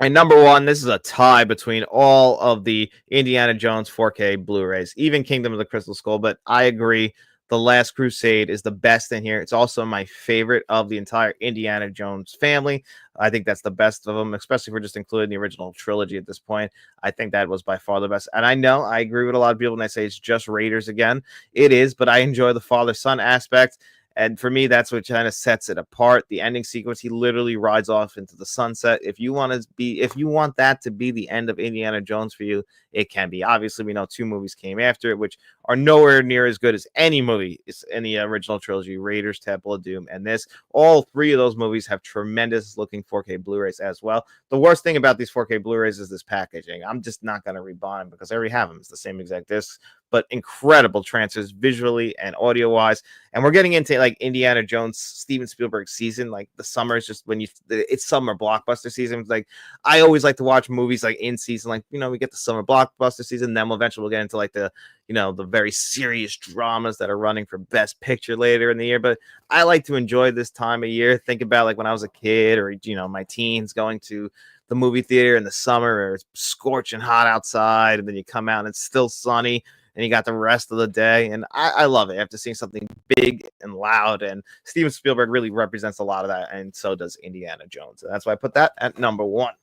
And number one, this is a tie between all of the Indiana Jones 4K Blu-rays, even Kingdom of the Crystal Skull, but I agree, The Last Crusade is the best in here. It's also my favorite of the entire Indiana Jones family. I think that's the best of them, especially if we're just including the original trilogy at this point. I think that was by far the best. And I know I agree with a lot of people when they say it's just Raiders again. It is, but I enjoy the father-son aspect. And for me, that's what kind of sets it apart. The ending sequence, he literally rides off into the sunset. If you want that to be the end of Indiana Jones for you, it can be. Obviously, we know 2 movies came after it, which are nowhere near as good as any movie in the original trilogy, Raiders, Temple of Doom, and this. All 3 of those movies have tremendous looking 4K Blu-rays as well. The worst thing about these 4K Blu-rays is this packaging. I'm just not going to rebuy them because I already have them. It's the same exact discs, but incredible transfers visually and audio-wise. And we're getting into like Indiana Jones, Steven Spielberg season. Like, the summer is just it's summer blockbuster season. Like, I always like to watch movies like in season. Like, we get the summer blockbuster season, then eventually we'll get into like the very serious dramas that are running for Best Picture later in the year. But I like to enjoy this time of year. Think about like when I was a kid, or my teens, going to the movie theater in the summer, or it's scorching hot outside, and then you come out and it's still sunny, and you got the rest of the day. And I love it after seeing something big and loud. And Steven Spielberg really represents a lot of that, and so does Indiana Jones. And that's why I put that at number 1.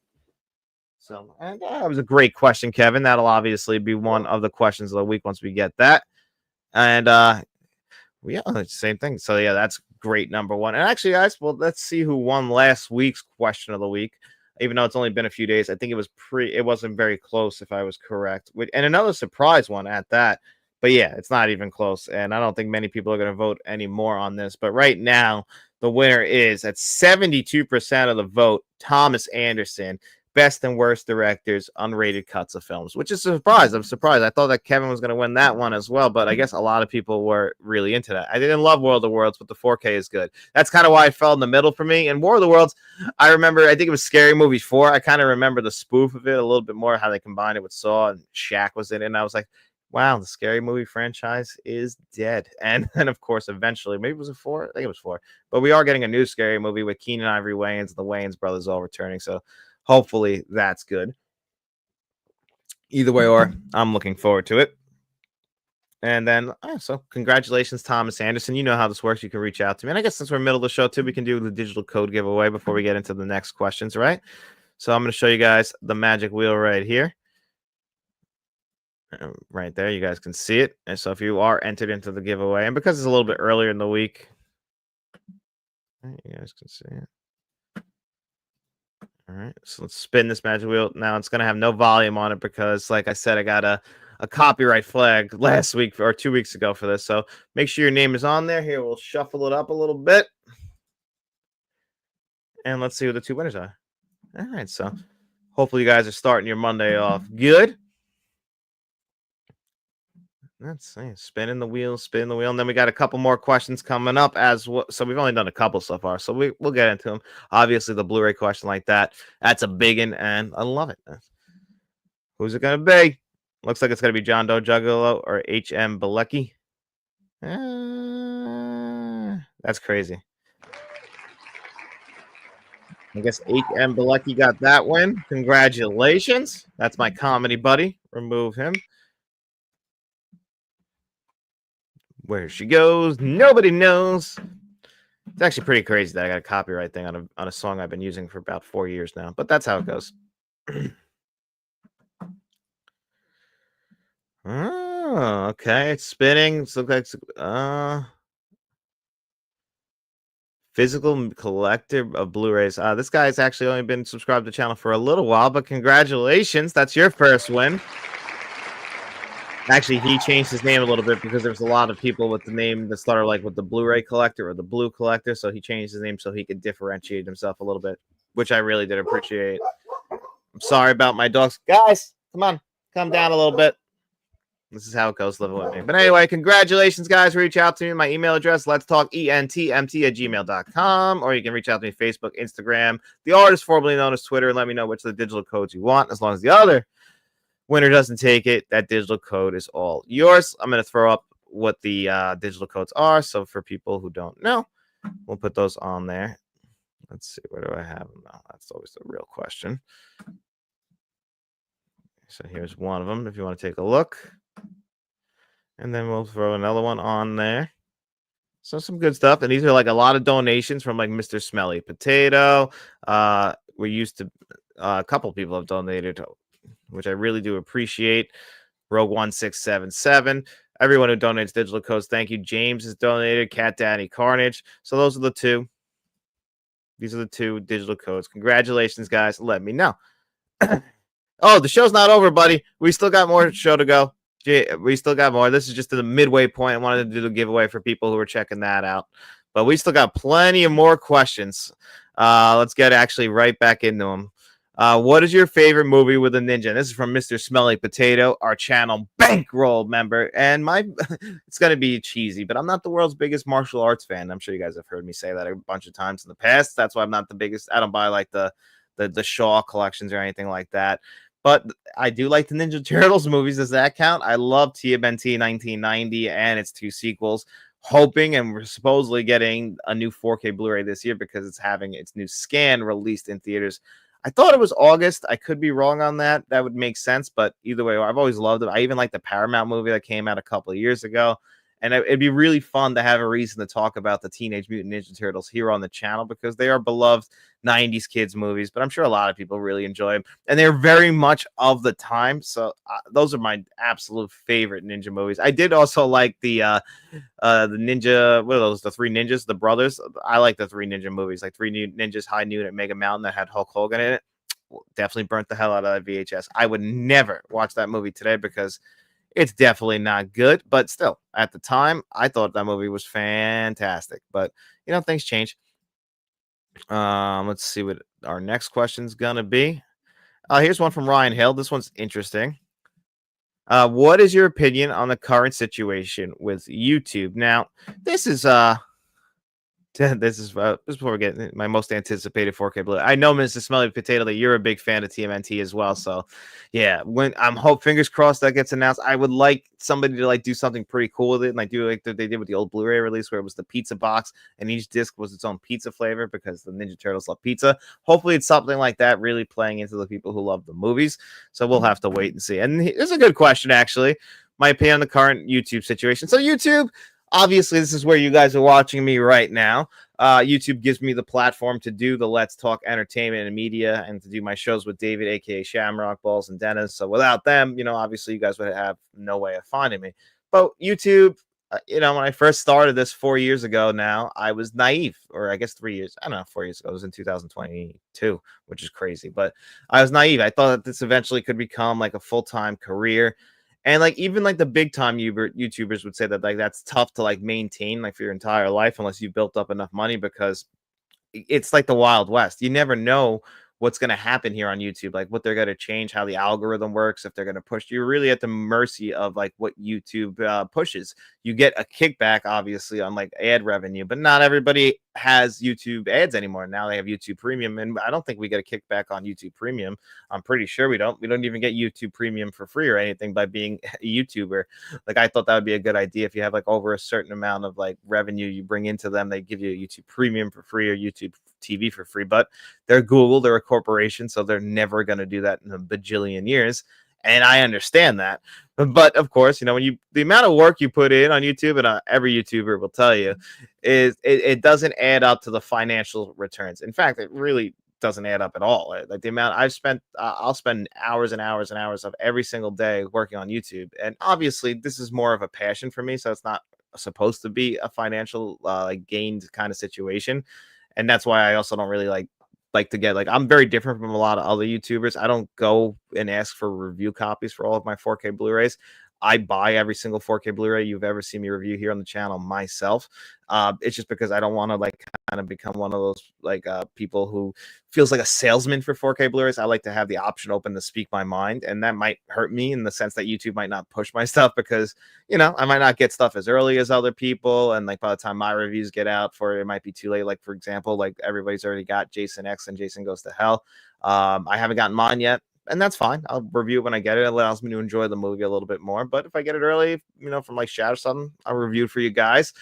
So, and that was a great question, Kevin. That'll obviously be one of the questions of the week once we get that. And yeah, same thing. So yeah, that's great, number 1. And actually, guys, well, let's see who won last week's question of the week. Even though it's only been a few days, I think it wasn't very close, if I was correct. And another surprise one at that. But yeah, it's not even close. And I don't think many people are going to vote anymore on this. But right now, the winner is at 72% of the vote, Thomas Anderson. Best and worst directors, unrated cuts of films, which is a surprise. I'm surprised. I thought that Kevin was going to win that one as well, but I guess a lot of people were really into that. I didn't love World of Worlds, but the 4K is good. That's kind of why I fell in the middle for me. And War of the Worlds, I think it was Scary Movie 4. I kind of remember the spoof of it a little bit more, how they combined it with Saw, and Shaq was in it. And I was like, wow, the Scary Movie franchise is dead. And then, of course, eventually, maybe it was a 4? I think it was 4. But we are getting a new Scary Movie with Keenan Ivory Wayans, the Wayans brothers all returning. So hopefully that's good. Either way, or I'm looking forward to it. And then, so congratulations, Thomas Anderson. You know how this works. You can reach out to me. And I guess since we're middle of the show, too, we can do the digital code giveaway before we get into the next questions, right? So I'm going to show you guys the magic wheel right here. Right there. You guys can see it. And so if you are entered into the giveaway, and because it's a little bit earlier in the week, you guys can see it. All right, so let's spin this magic wheel. Now it's going to have no volume on it because, like I said, I got a copyright flag last week or 2 weeks ago for this. So make sure your name is on there. Here, we'll shuffle it up a little bit. And let's see who the 2 winners are. All right, so hopefully you guys are starting your Monday off good. Let's see. Spinning the wheel. And then we got a couple more questions coming up as well. So we've only done a couple so far. So we'll get into them. Obviously, the Blu-ray question like that. That's a big one, and I love it. Who's it going to be? Looks like it's going to be John Doe Juggalo or H.M. Bilecki. That's crazy. I guess H.M. Bilecki got that win. Congratulations. That's my comedy buddy. Remove him. Where she goes, nobody knows. It's actually pretty crazy that I got a copyright thing on a song I've been using for about 4 years now, but that's how it goes. Oh, okay. It's spinning. It looks like physical collector of Blu-rays. This guy's actually only been subscribed to the channel for a little while, but congratulations. That's your first win. Actually, he changed his name a little bit because there's a lot of people with the name that started like with the Blu-ray collector or the blue collector. So he changed his name so he could differentiate himself a little bit, which I really did appreciate. I'm sorry about my dogs. Guys, come on. Calm down a little bit. This is how it goes living with me. But anyway, congratulations, guys. Reach out to me. My email address, let's talk entmt@gmail.com, or you can reach out to me Facebook, Instagram, the artist formerly known as Twitter, and let me know which of the digital codes you want. As long as the other winner doesn't take it, that digital code is all yours. I'm going to throw up what the digital codes are. So for people who don't know, we'll put those on there. Let's see. Where do I have them now? That's always the real question. So here's one of them if you want to take a look. And then we'll throw another one on there. So some good stuff. And these are like a lot of donations from like Mr. Smelly Potato. We used to, a couple people have donated, which I really do appreciate. Rogue 1677. Everyone who donates digital codes, thank you. James has donated. Cat Daddy Carnage. So those are the 2. These are the 2 digital codes. Congratulations, guys. Let me know. Oh, the show's not over, buddy. We still got more show to go. We still got more. This is just the midway point. I wanted to do the giveaway for people who were checking that out. But we still got plenty of more questions. Let's get actually right back into them. What is your favorite movie with a ninja? This is from Mr. Smelly Potato, our channel bankroll member. And it's going to be cheesy, but I'm not the world's biggest martial arts fan. I'm sure you guys have heard me say that a bunch of times in the past. That's why I'm not the biggest. I don't buy like the Shaw collections or anything like that. But I do like the Ninja Turtles movies. Does that count? I love TMNT 1990 and its 2 sequels. Hoping, and we're supposedly getting a new 4K Blu-ray this year because it's having its new scan released in theaters. I thought it was August. I could be wrong on that. That would make sense. But either way, I've always loved it. I even like the Paramount movie that came out a couple of years ago. And it'd be really fun to have a reason to talk about the Teenage Mutant Ninja Turtles here on the channel because they are beloved 90s kids movies, but I'm sure a lot of people really enjoy them. And they're very much of the time. So those are my absolute favorite ninja movies. I did also like the ninja, what are those? The Three Ninjas, the brothers. I like the Three Ninja movies, like Three Ninjas High Noon at Mega Mountain that had Hulk Hogan in it. Definitely burnt the hell out of that VHS. I would never watch that movie today because it's definitely not good, but still, at the time, I thought that movie was fantastic. But things change. Let's see what our next question's gonna be. Here's one from Ryan Hill. This one's interesting. What is your opinion on the current situation with YouTube? Now, this is this is before we get my most anticipated 4K Blu. I know, Mr. Smelly Potato, that you're a big fan of TMNT as well. So, yeah, when fingers crossed that gets announced. I would like somebody to like do something pretty cool with it, and like do like they did with the old Blu-ray release, where it was the pizza box and each disc was its own pizza flavor because the Ninja Turtles love pizza. Hopefully, it's something like that, really playing into the people who love the movies. So we'll have to wait and see. And it's a good question, actually. My opinion on the current YouTube situation. So YouTube. Obviously, this is where you guys are watching me right now. YouTube gives me the platform to do the Let's Talk Entertainment and Media and to do my shows with David, a.k.a. Shamrock, Balls, and Dennis. So without them, obviously you guys would have no way of finding me. But YouTube, when I first started this 4 years ago now, I was naive, or I guess 3 years. I don't know, 4 years ago. It was in 2022, which is crazy. But I was naive. I thought that this eventually could become like a full-time career. And like even like the big time YouTubers would say that like that's tough to like maintain like for your entire life unless you built up enough money because it's like the Wild West. You never know what's going to happen here on YouTube, like what they're going to change, how the algorithm works, if they're going to push. You're really at the mercy of like what YouTube pushes. You get a kickback, obviously, on like ad revenue, but not everybody has YouTube ads anymore. Now they have YouTube Premium, and I don't think we get a kickback on YouTube Premium. I'm pretty sure we don't. We don't even get YouTube Premium for free or anything by being a YouTuber. Like I thought that would be a good idea if you have like over a certain amount of like revenue you bring into them, they give you a YouTube Premium for free or YouTube TV for free. But they're Google, they're a corporation, so they're never going to do that in a bajillion years. And I understand that. But of course, when the amount of work you put in on YouTube, and every YouTuber will tell you, is it doesn't add up to the financial returns. In fact, it really doesn't add up at all. Like the amount I've spent, I'll spend hours and hours and hours of every single day working on YouTube. And obviously, this is more of a passion for me, so it's not supposed to be a financial like gained kind of situation. And that's why I also don't really like to get like I'm very different from a lot of other YouTubers. I don't go and ask for review copies for all of my 4K Blu-rays. I buy every single 4K Blu-ray you've ever seen me review here on the channel myself. It's just because I don't want to like kind of become one of those like people who feels like a salesman for 4K Blu-rays. I like to have the option open to speak my mind, and that might hurt me in the sense that YouTube might not push my stuff because I might not get stuff as early as other people, and like by the time my reviews get out for it might be too late. Like for example, like everybody's already got Jason X and Jason Goes to Hell. I haven't gotten mine yet. And that's fine. I'll review it when I get it. It allows me to enjoy the movie a little bit more. But if I get it early, from like Shad or something, I'll review it for you guys.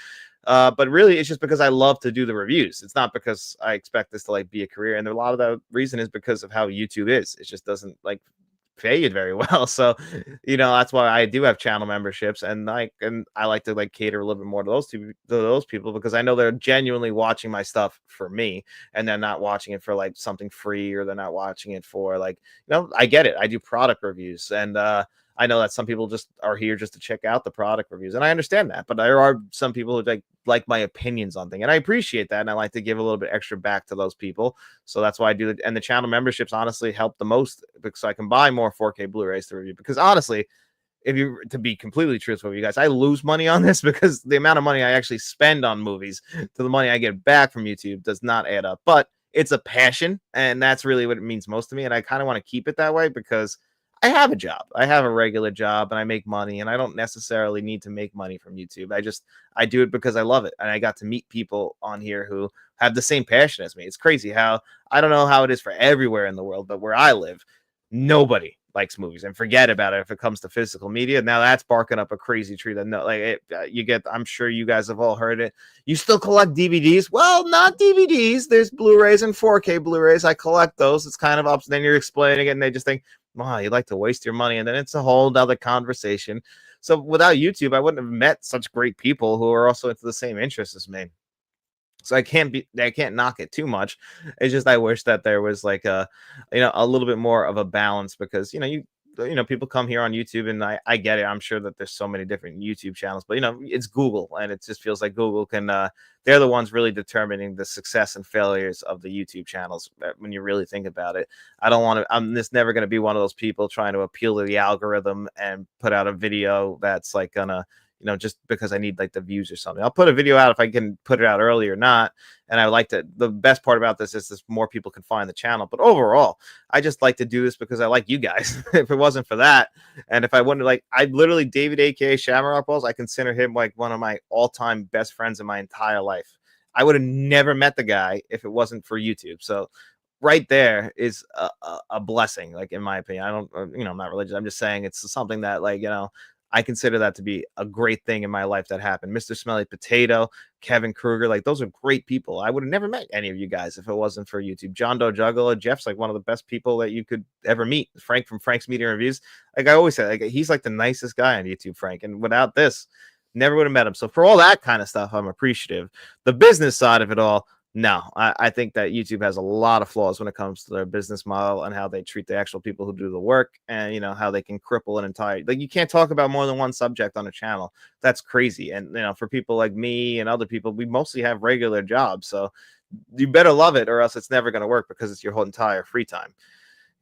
But really, it's just because I love to do the reviews. It's not because I expect this to like be a career. And a lot of the reason is because of how YouTube is. It just doesn't like pay it very well. So, that's why I do have channel memberships, and I like to like cater a little bit more to those people because I know they're genuinely watching my stuff for me, and they're not watching it for like something free, or they're not watching it for like, I get it. I do product reviews, and I know that some people just are here just to check out the product reviews, and I understand that. But there are some people who like my opinions on things, and I appreciate that, and I like to give a little bit extra back to those people. So that's why I do it. And the channel memberships honestly help the most because I can buy more 4K Blu-rays to review. Because honestly, to be completely truthful with you guys, I lose money on this because the amount of money I actually spend on movies to the money I get back from YouTube does not add up. But it's a passion, and that's really what it means most to me. And I kind of want to keep it that way because I have a job. I have a regular job and I make money, and I don't necessarily need to make money from YouTube. I do it because I love it. And I got to meet people on here who have the same passion as me. It's crazy how I don't know how it is for everywhere in the world, but where I live, nobody likes movies and forget about it if it comes to physical media. Now that's barking up a crazy tree that no, like you get. I'm sure you guys have all heard it. You still collect DVDs? Well, not DVDs. There's Blu-rays and 4K Blu-rays. I collect those. It's kind of up. Then you're explaining it, and they just think, "Wow, you like to waste your money," and then it's a whole other conversation. So without YouTube, I wouldn't have met such great people who are also into the same interests as me. So I can't knock it too much. It's just I wish that there was like a little bit more of a balance, because people come here on YouTube, and I get it. I'm sure that there's so many different YouTube channels, but it's Google, and it just feels like Google can they're the ones really determining the success and failures of the YouTube channels when you really think about it. I'm just never going to be one of those people trying to appeal to the algorithm and put out a video that's like gonna just because I need like the views or something. I'll put a video out if I can put it out early or not. And I like to, the best part about this is this more people can find the channel. But overall, I just like to do this because I like you guys. If it wasn't for that, and if I wouldn't I literally, David, aka Shamrock Balls, I consider him like one of my all-time best friends in my entire life. I would have never met the guy if it wasn't for YouTube. So right there is a blessing, like in my opinion. I don't, I'm not religious. I'm just saying it's something that I consider that to be a great thing in my life that happened. Mr. Smelly Potato, Kevin Kruger, like those are great people. I would have never met any of you guys if it wasn't for YouTube. John Doe Juggalo, Jeff's like one of the best people that you could ever meet. Frank from Frank's Media Reviews, like I always say, like he's like the nicest guy on YouTube, Frank. And without this, never would have met him. So for all that kind of stuff, I'm appreciative. The business side of it all, no, I think that YouTube has a lot of flaws when it comes to their business model and how they treat the actual people who do the work, and how they can cripple an entire, like you can't talk about more than one subject on a channel. That's crazy. And for people like me and other people, we mostly have regular jobs, so you better love it or else it's never going to work, because it's your whole entire free time.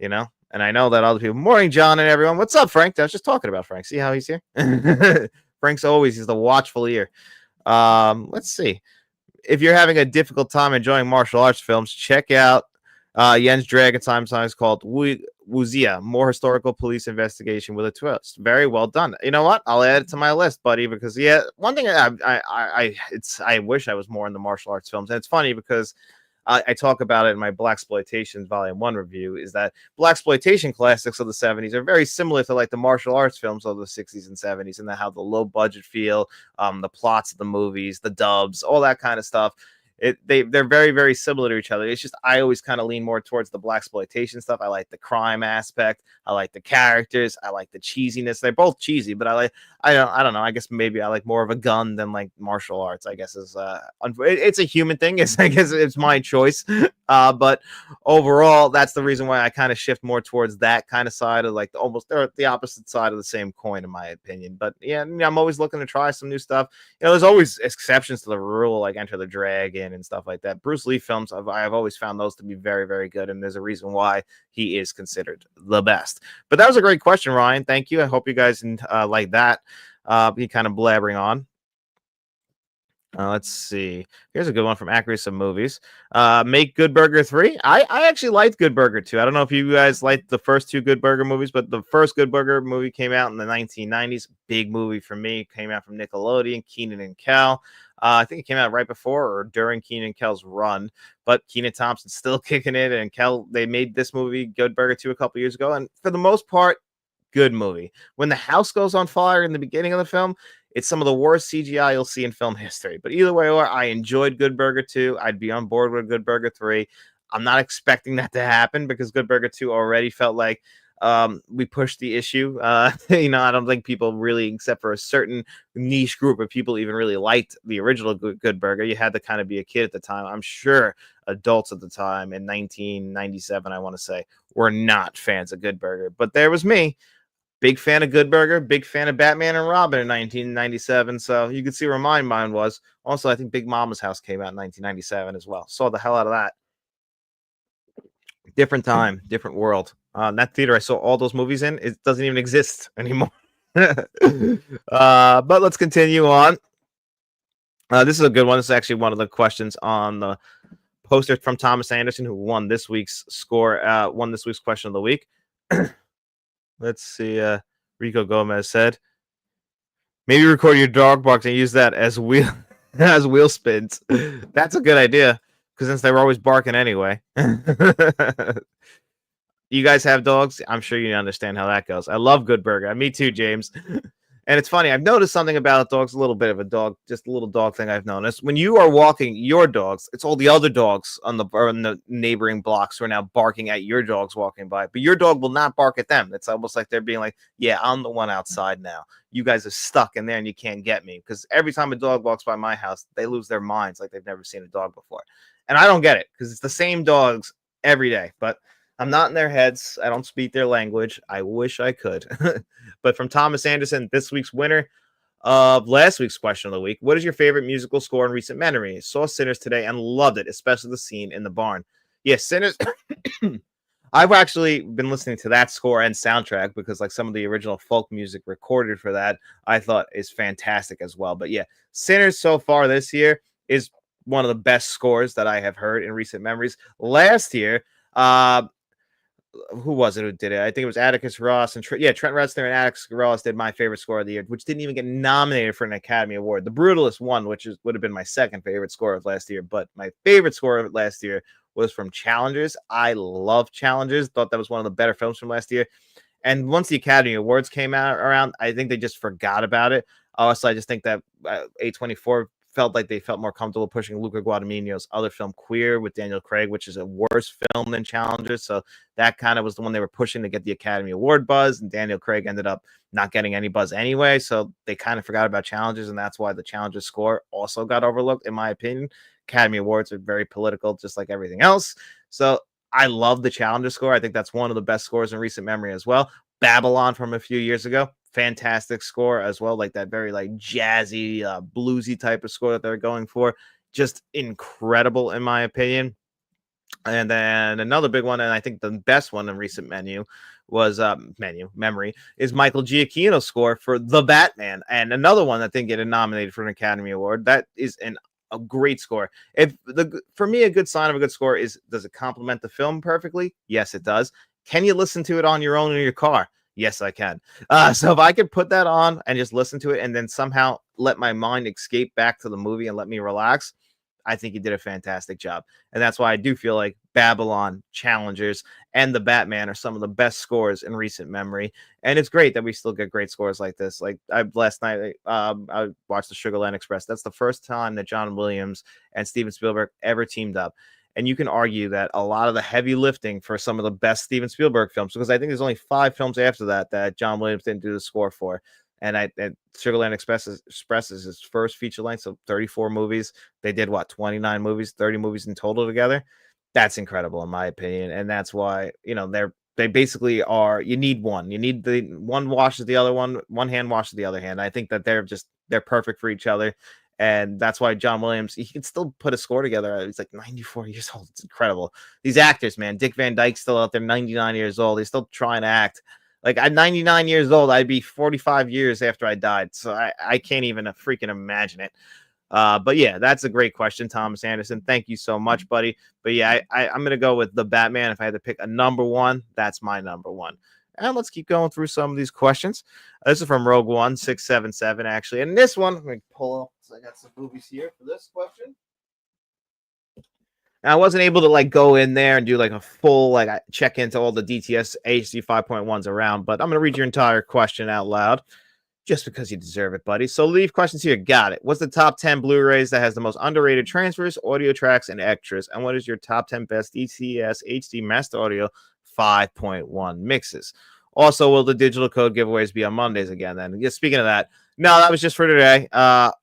And I know that other people, morning John and everyone, what's up, Frank? I was just talking about Frank. See how he's here? Frank's he's the watchful ear. Let's see. If you're having a difficult time enjoying martial arts films, check out Jens Dragon, sometimes called Wuzia, more historical police investigation with a twist. Very well done. You know what? I'll add it to my list, buddy, because one thing I wish I was more in the martial arts films, and it's funny because I talk about it in my Blaxploitation Volume 1 review, is that Blaxploitation classics of the 70s are very similar to like the martial arts films of the 60s and 70s, and how the low budget feel, the plots of the movies, the dubs, all that kind of stuff. They're very, very similar to each other. It's just I always kind of lean more towards the Blaxploitation stuff. I like the crime aspect. I like the characters. I like the cheesiness. They're both cheesy, but I don't know. I guess maybe I like more of a gun than like martial arts. I guess it's a human thing. I guess it's my choice. But overall, that's the reason why I kind of shift more towards that kind of side of like they're the opposite side of the same coin, in my opinion. But yeah, I'm always looking to try some new stuff. There's always exceptions to the rule, like Enter the Dragon and stuff like that. Bruce Lee films, I've always found those to be very, very good, and there's a reason why he is considered the best. But that was a great question, Ryan. Thank you. I hope you guys like that. Be kind of blabbering on. Let's see. Here's a good one from Accuracy of Movies. Make Good Burger 3. I actually liked Good Burger 2. I don't know if you guys liked the first two Good Burger movies, but the first Good Burger movie came out in the 1990s. Big movie for me. Came out from Nickelodeon, Keenan and Kel. I think it came out right before or during Keenan and Kel's run, but Kenan Thompson's still kicking it. And Kel, they made this movie, Good Burger 2, a couple years ago. And for the most part, good movie. When the house goes on fire in the beginning of the film, it's some of the worst CGI you'll see in film history. But either way, I enjoyed Good Burger 2. I'd be on board with Good Burger 3. I'm not expecting that to happen because Good Burger 2 already felt like we pushed the issue. I don't think people really, except for a certain niche group of people, even really liked the original Good Burger. You had to kind of be a kid at the time. I'm sure adults at the time in 1997, I want to say, were not fans of Good Burger. But there was me. Big fan of Good Burger, big fan of Batman and Robin in 1997. So you can see where my mind was. Also, I think Big Mama's House came out in 1997 as well. Saw the hell out of that. Different time, different world. That theater I saw all those movies in, it doesn't even exist anymore. But let's continue on. This is a good one. This is actually one of the questions on the poster from Thomas Anderson, who won this week's question of the week. Let's see. Rico Gomez said, maybe record your dog barks and use that as wheel spins. That's a good idea, because since they were always barking anyway. You guys have dogs? I'm sure you understand how that goes. I love Good Burger. Me too, James. And it's funny, I've noticed something about dogs, a little bit of a dog, just a little dog thing I've noticed. When you are walking your dogs, it's all the other dogs on the neighboring blocks who are now barking at your dogs walking by. But your dog will not bark at them. It's almost like they're being like, yeah, I'm the one outside now. You guys are stuck in there and you can't get me. Because every time a dog walks by my house, they lose their minds like they've never seen a dog before. And I don't get it because it's the same dogs every day. But I'm not in their heads. I don't speak their language. I wish I could. But from Thomas Anderson, this week's winner of last week's question of the week: what is your favorite musical score in recent memory? Saw Sinners today and loved it, especially the scene in the barn. Yes, Sinners. I've actually been listening to that score and soundtrack because, like, some of the original folk music recorded for that, I thought is fantastic as well. But yeah, Sinners so far this year is one of the best scores that I have heard in recent memories. Last year, who was it who did it? I think it was Atticus Ross and Trent Reznor and Atticus Ross did my favorite score of the year, which didn't even get nominated for an Academy Award. The Brutalist won, which would have been my second favorite score of last year, but my favorite score of last year was from Challengers. I love Challengers. Thought that was one of the better films from last year. And once the Academy Awards came out around, I think they just forgot about it. Also, I just think that A24 felt like they felt more comfortable pushing Luca Guadagnino's other film, Queer, with Daniel Craig, which is a worse film than Challengers. So that kind of was the one they were pushing to get the Academy Award buzz, and Daniel Craig ended up not getting any buzz anyway. So they kind of forgot about Challengers, and that's why the Challengers score also got overlooked, in my opinion. Academy Awards are very political, just like everything else. So I love the Challengers score. I think that's one of the best scores in recent memory as well. Babylon from a few years ago, fantastic score as well, like that very like jazzy, bluesy type of score that they're going for. Just incredible in my opinion. And then another big one, and I think the best one in recent memory is Michael Giacchino's score for The Batman, and another one that didn't get nominated for an Academy Award. That is a great score. For me, a good sign of a good score is, does it complement the film perfectly? Yes, it does. Can you listen to it on your own in your car? Yes, I can. So if I could put that on and just listen to it and then somehow let my mind escape back to the movie and let me relax, I think he did a fantastic job. And that's why I do feel like Babylon, Challengers, and The Batman are some of the best scores in recent memory. And it's great that we still get great scores like this. Like last night, I watched the Sugarland Express. That's the first time that John Williams and Steven Spielberg ever teamed up. And you can argue that a lot of the heavy lifting for some of the best Steven Spielberg films, because I think there's only 5 films after that John Williams didn't do the score for. And Sugarland Express is his first feature length, so 34 movies. They did 29 movies, 30 movies in total together. That's incredible in my opinion, and that's why they basically are. You need one. You need the one washes the other one. One hand washes the other hand. I think that they're perfect for each other. And that's why John Williams, he can still put a score together. He's like 94 years old. It's incredible. These actors, man. Dick Van Dyke's still out there, 99 years old. He's still trying to act. Like, I'm 99 years old. I'd be 45 years after I died. So I can't even freaking imagine it. But yeah, that's a great question, Thomas Anderson. Thank you so much, buddy. But yeah, I'm going to go with The Batman. If I had to pick a number one, that's my number one. And let's keep going through some of these questions. This is from Rogue 1677, actually. And this one, let me pull up. So I got some movies here for this question. Now, I wasn't able to like go in there and do like a full like check into all the DTS HD 5.1s around, but I'm going to read your entire question out loud just because you deserve it, buddy. So leave questions here. Got it. What's the top 10 Blu-rays that has the most underrated transfers, audio tracks, and extras? And what is your top 10 best DTS HD Master Audio 5.1 mixes? Also, will the digital code giveaways be on Mondays again? Then, yeah, speaking of that, no, that was just for today.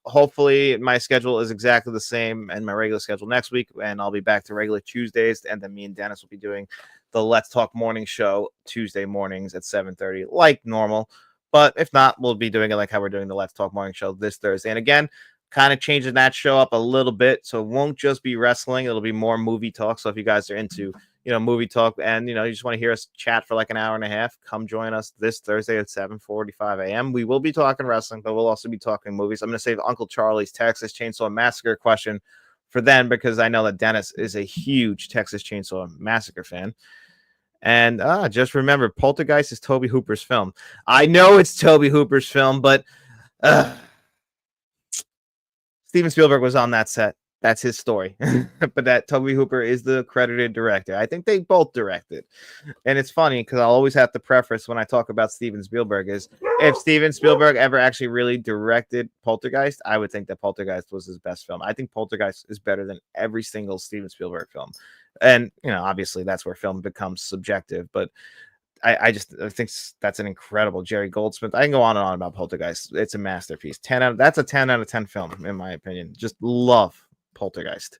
Hopefully, my schedule is exactly the same and my regular schedule next week, and I'll be back to regular Tuesdays. And then me and Dennis will be doing the Let's Talk Morning Show Tuesday mornings at 7:30, like normal. But if not, we'll be doing it like how we're doing the Let's Talk Morning Show this Thursday. And again, kind of changing that show up a little bit, so it won't just be wrestling; it'll be more movie talk. So if you guys are into movie talk, and you just want to hear us chat for like an hour and a half, come join us this Thursday at 7:45 a.m. We will be talking wrestling, but we'll also be talking movies. I'm going to save Uncle Charlie's Texas Chainsaw Massacre question for then, because I know that Dennis is a huge Texas Chainsaw Massacre fan. And just remember, Poltergeist is Tobe Hooper's film. I know it's Tobe Hooper's film, but Steven Spielberg was on that set. That's his story. But that Toby Hooper is the credited director. I think they both directed. And it's funny because I'll always have to preface when I talk about Steven Spielberg is if Steven Spielberg ever actually really directed Poltergeist, I would think that Poltergeist was his best film. I think Poltergeist is better than every single Steven Spielberg film. And, obviously that's where film becomes subjective, but I think that's an incredible Jerry Goldsmith. I can go on and on about Poltergeist. It's a masterpiece. That's a 10 out of 10 film, in my opinion. Just love Poltergeist.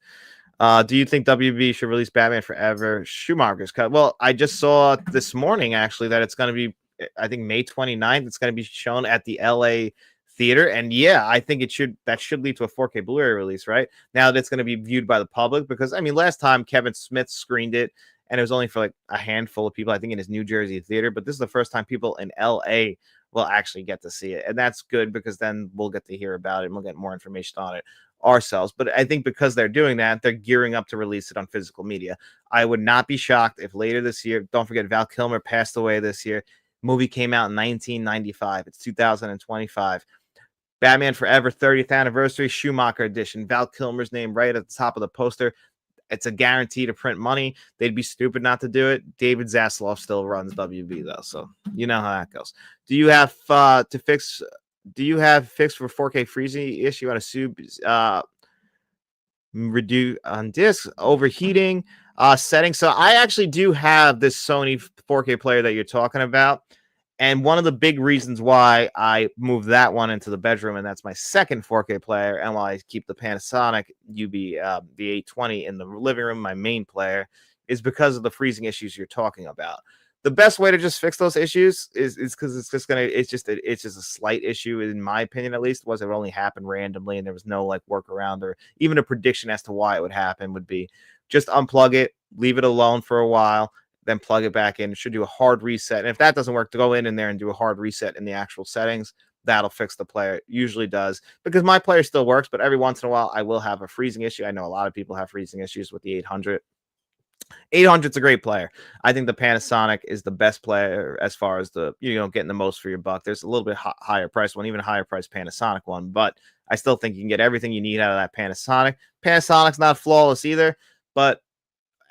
Do you think WB should release Batman Forever Schumacher's cut? Well, I just saw this morning actually that it's going to be, I think May 29th. It's going to be shown at the LA theater, and yeah, I think that should lead to a 4K Blu-ray release, right? Now that it's going to be viewed by the public, because I mean, last time Kevin Smith screened it, and it was only for like a handful of people, I think, in his New Jersey theater. But this is the first time people in LA will actually get to see it, and that's good because then we'll get to hear about it and we'll get more information on it ourselves. But I think because they're doing that, they're gearing up to release it on physical media. I would not be shocked if later this year, don't forget Val Kilmer passed away this year. Movie came out in 1995. It's 2025. Batman Forever 30th anniversary Schumacher edition. Val Kilmer's name right at the top of the poster. It's a guarantee to print money. They'd be stupid not to do it. David Zaslav still runs WB though, so you know how that goes. Do you have fixed for 4K freezing issue on a sub reduce on disc overheating setting? So I actually do have this Sony 4K player that you're talking about. And one of the big reasons why I moved that one into the bedroom, and that's my second 4K player, and while I keep the Panasonic the 820 in the living room, my main player, is because of the freezing issues you're talking about. The best way to just fix those issues is because it's just a slight issue, in my opinion, at least, was it only happened randomly and there was no like workaround or even a prediction as to why it would happen. Would be just unplug it, leave it alone for a while, then plug it back in. It should do a hard reset. And if that doesn't work, to go in there and do a hard reset in the actual settings. That'll fix the player. It usually does, because my player still works, but every once in a while I will have a freezing issue. I know a lot of people have freezing issues with the 800. 800's a great player. I think the Panasonic is the best player as far as the, getting the most for your buck. There's a little bit higher price one, even a higher price Panasonic one, but I still think you can get everything you need out of that Panasonic. Panasonic's not flawless either, but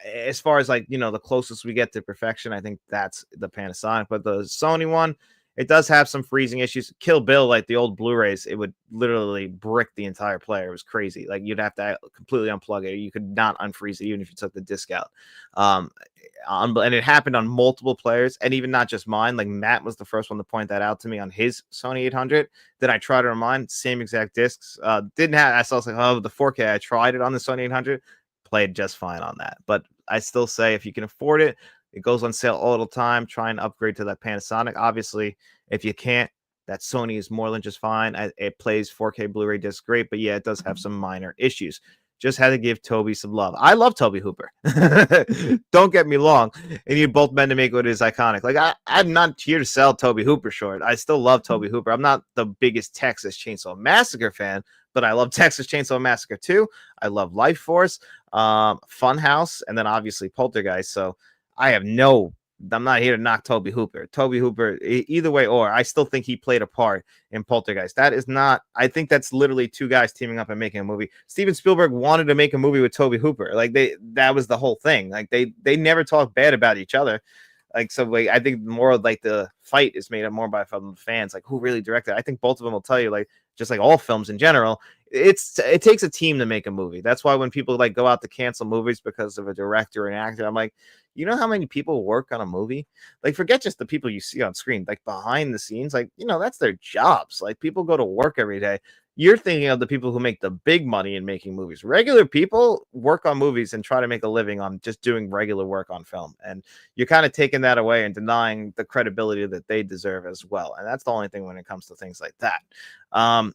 as far as like, the closest we get to perfection, I think that's the Panasonic. But the Sony one, it does have some freezing issues. Kill Bill, like the old Blu-rays, it would literally brick the entire player. It was crazy. Like you'd have to completely unplug it. You could not unfreeze it even if you took the disc out. And it happened on multiple players, and even not just mine. Like Matt was the first one to point that out to me on his Sony 800. Then I tried to remind, same exact discs. Didn't have. I was like, oh, the 4K. I tried it on the Sony 800. Played just fine on that. But I still say if you can afford it, it goes on sale all the time. Try and upgrade to that Panasonic. Obviously, if you can't, that Sony is more than just fine. It plays 4K Blu-ray disc great, but yeah, it does have some minor issues. Just had to give Toby some love. I love Toby Hooper. Don't get me wrong. And you both men to make what is iconic. Like I'm not here to sell Toby Hooper short. I still love Toby Hooper. I'm not the biggest Texas Chainsaw Massacre fan, but I love Texas Chainsaw Massacre 2. I love Life Force, Funhouse, and then obviously Poltergeist. So I'm not here to knock Toby Hooper. Toby Hooper, either way, or I still think he played a part in Poltergeist. That is not, I think that's literally two guys teaming up and making a movie. Steven Spielberg wanted to make a movie with Toby Hooper. Like that was the whole thing. Like they never talk bad about each other. Like, so like, I think more like the fight is made up more by from fans, like who really directed. I think both of them will tell you, like, just like all films in general, it takes a team to make a movie. That's why when people like go out to cancel movies because of a director or an actor, I'm like, you know how many people work on a movie? Like, forget just the people you see on screen, like behind the scenes, like, that's their jobs. Like, people go to work every day. You're thinking of the people who make the big money in making movies. Regular people work on movies and try to make a living on just doing regular work on film. And you're kind of taking that away and denying the credibility that they deserve as well. And that's the only thing when it comes to things like that. The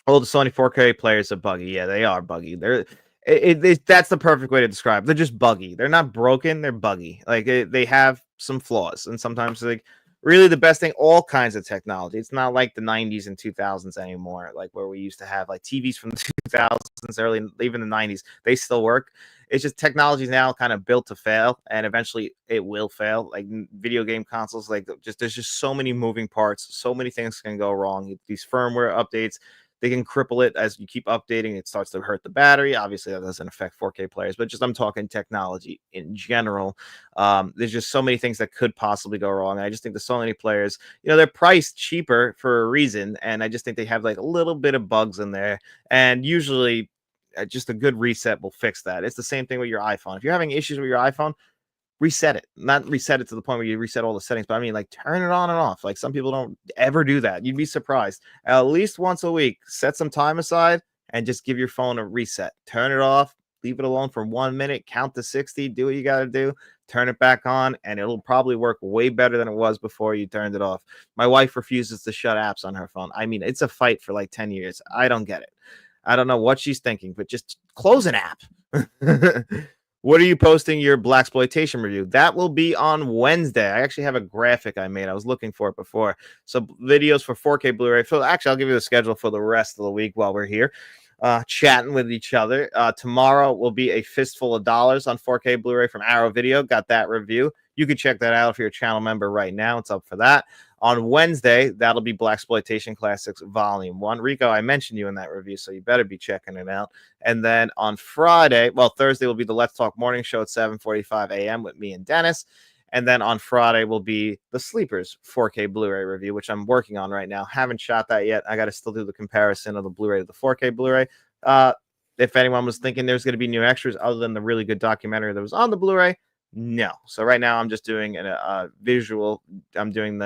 Sony 4K players are buggy. Yeah, they are buggy. That's the perfect way to describe it. They're just buggy. They're not broken. They're buggy. Like they have some flaws. And sometimes like really the best thing, all kinds of technology. It's not like the 90s and 2000s anymore, like where we used to have like TVs from the 2000s, early, even the 90s. They still work. It's just technology is now kind of built to fail, and eventually it will fail. Like video game consoles, like there's just so many moving parts, so many things can go wrong. These firmware updates, they can cripple it as you keep updating. It starts to hurt the battery. Obviously, that doesn't affect 4K players, but just I'm talking technology in general. There's just so many things that could possibly go wrong. And I just think there's so many players, they're priced cheaper for a reason. And I just think they have like a little bit of bugs in there. And usually, just a good reset will fix that. It's the same thing with your iPhone. If you're having issues with your iPhone, reset it. Not reset it to the point where you reset all the settings, but I mean, like, turn it on and off. Like, some people don't ever do that. You'd be surprised. At least once a week, set some time aside and just give your phone a reset. Turn it off, leave it alone for 1 minute, count to 60, do what you got to do, turn it back on, and it'll probably work way better than it was before you turned it off. My wife refuses to shut apps on her phone. I mean, it's a fight for like 10 years. I don't get it. I don't know what she's thinking, but just close an app. What are you posting your blaxploitation review? That will be on Wednesday. I actually have a graphic I made. I was looking for it before. So videos for 4K Blu-ray. Actually, I'll give you the schedule for the rest of the week while we're here chatting with each other. Tomorrow will be a fistful of dollars on 4K Blu-ray from Arrow Video. Got that review. You can check that out if you're a channel member right now. It's up for that. On Wednesday, that'll be Blaxploitation Classics Volume 1. Rico, I mentioned you in that review, so you better be checking it out. And then on Thursday will be the Let's Talk Morning Show at 7:45 a.m. with me and Dennis. And then on Friday will be the Sleepers 4K Blu-ray review, which I'm working on right now. Haven't shot that yet. I got to still do the comparison of the Blu-ray to the 4K Blu-ray. If anyone was thinking there's going to be new extras other than the really good documentary that was on the Blu-ray, no. So right now I'm just doing a visual. I'm doing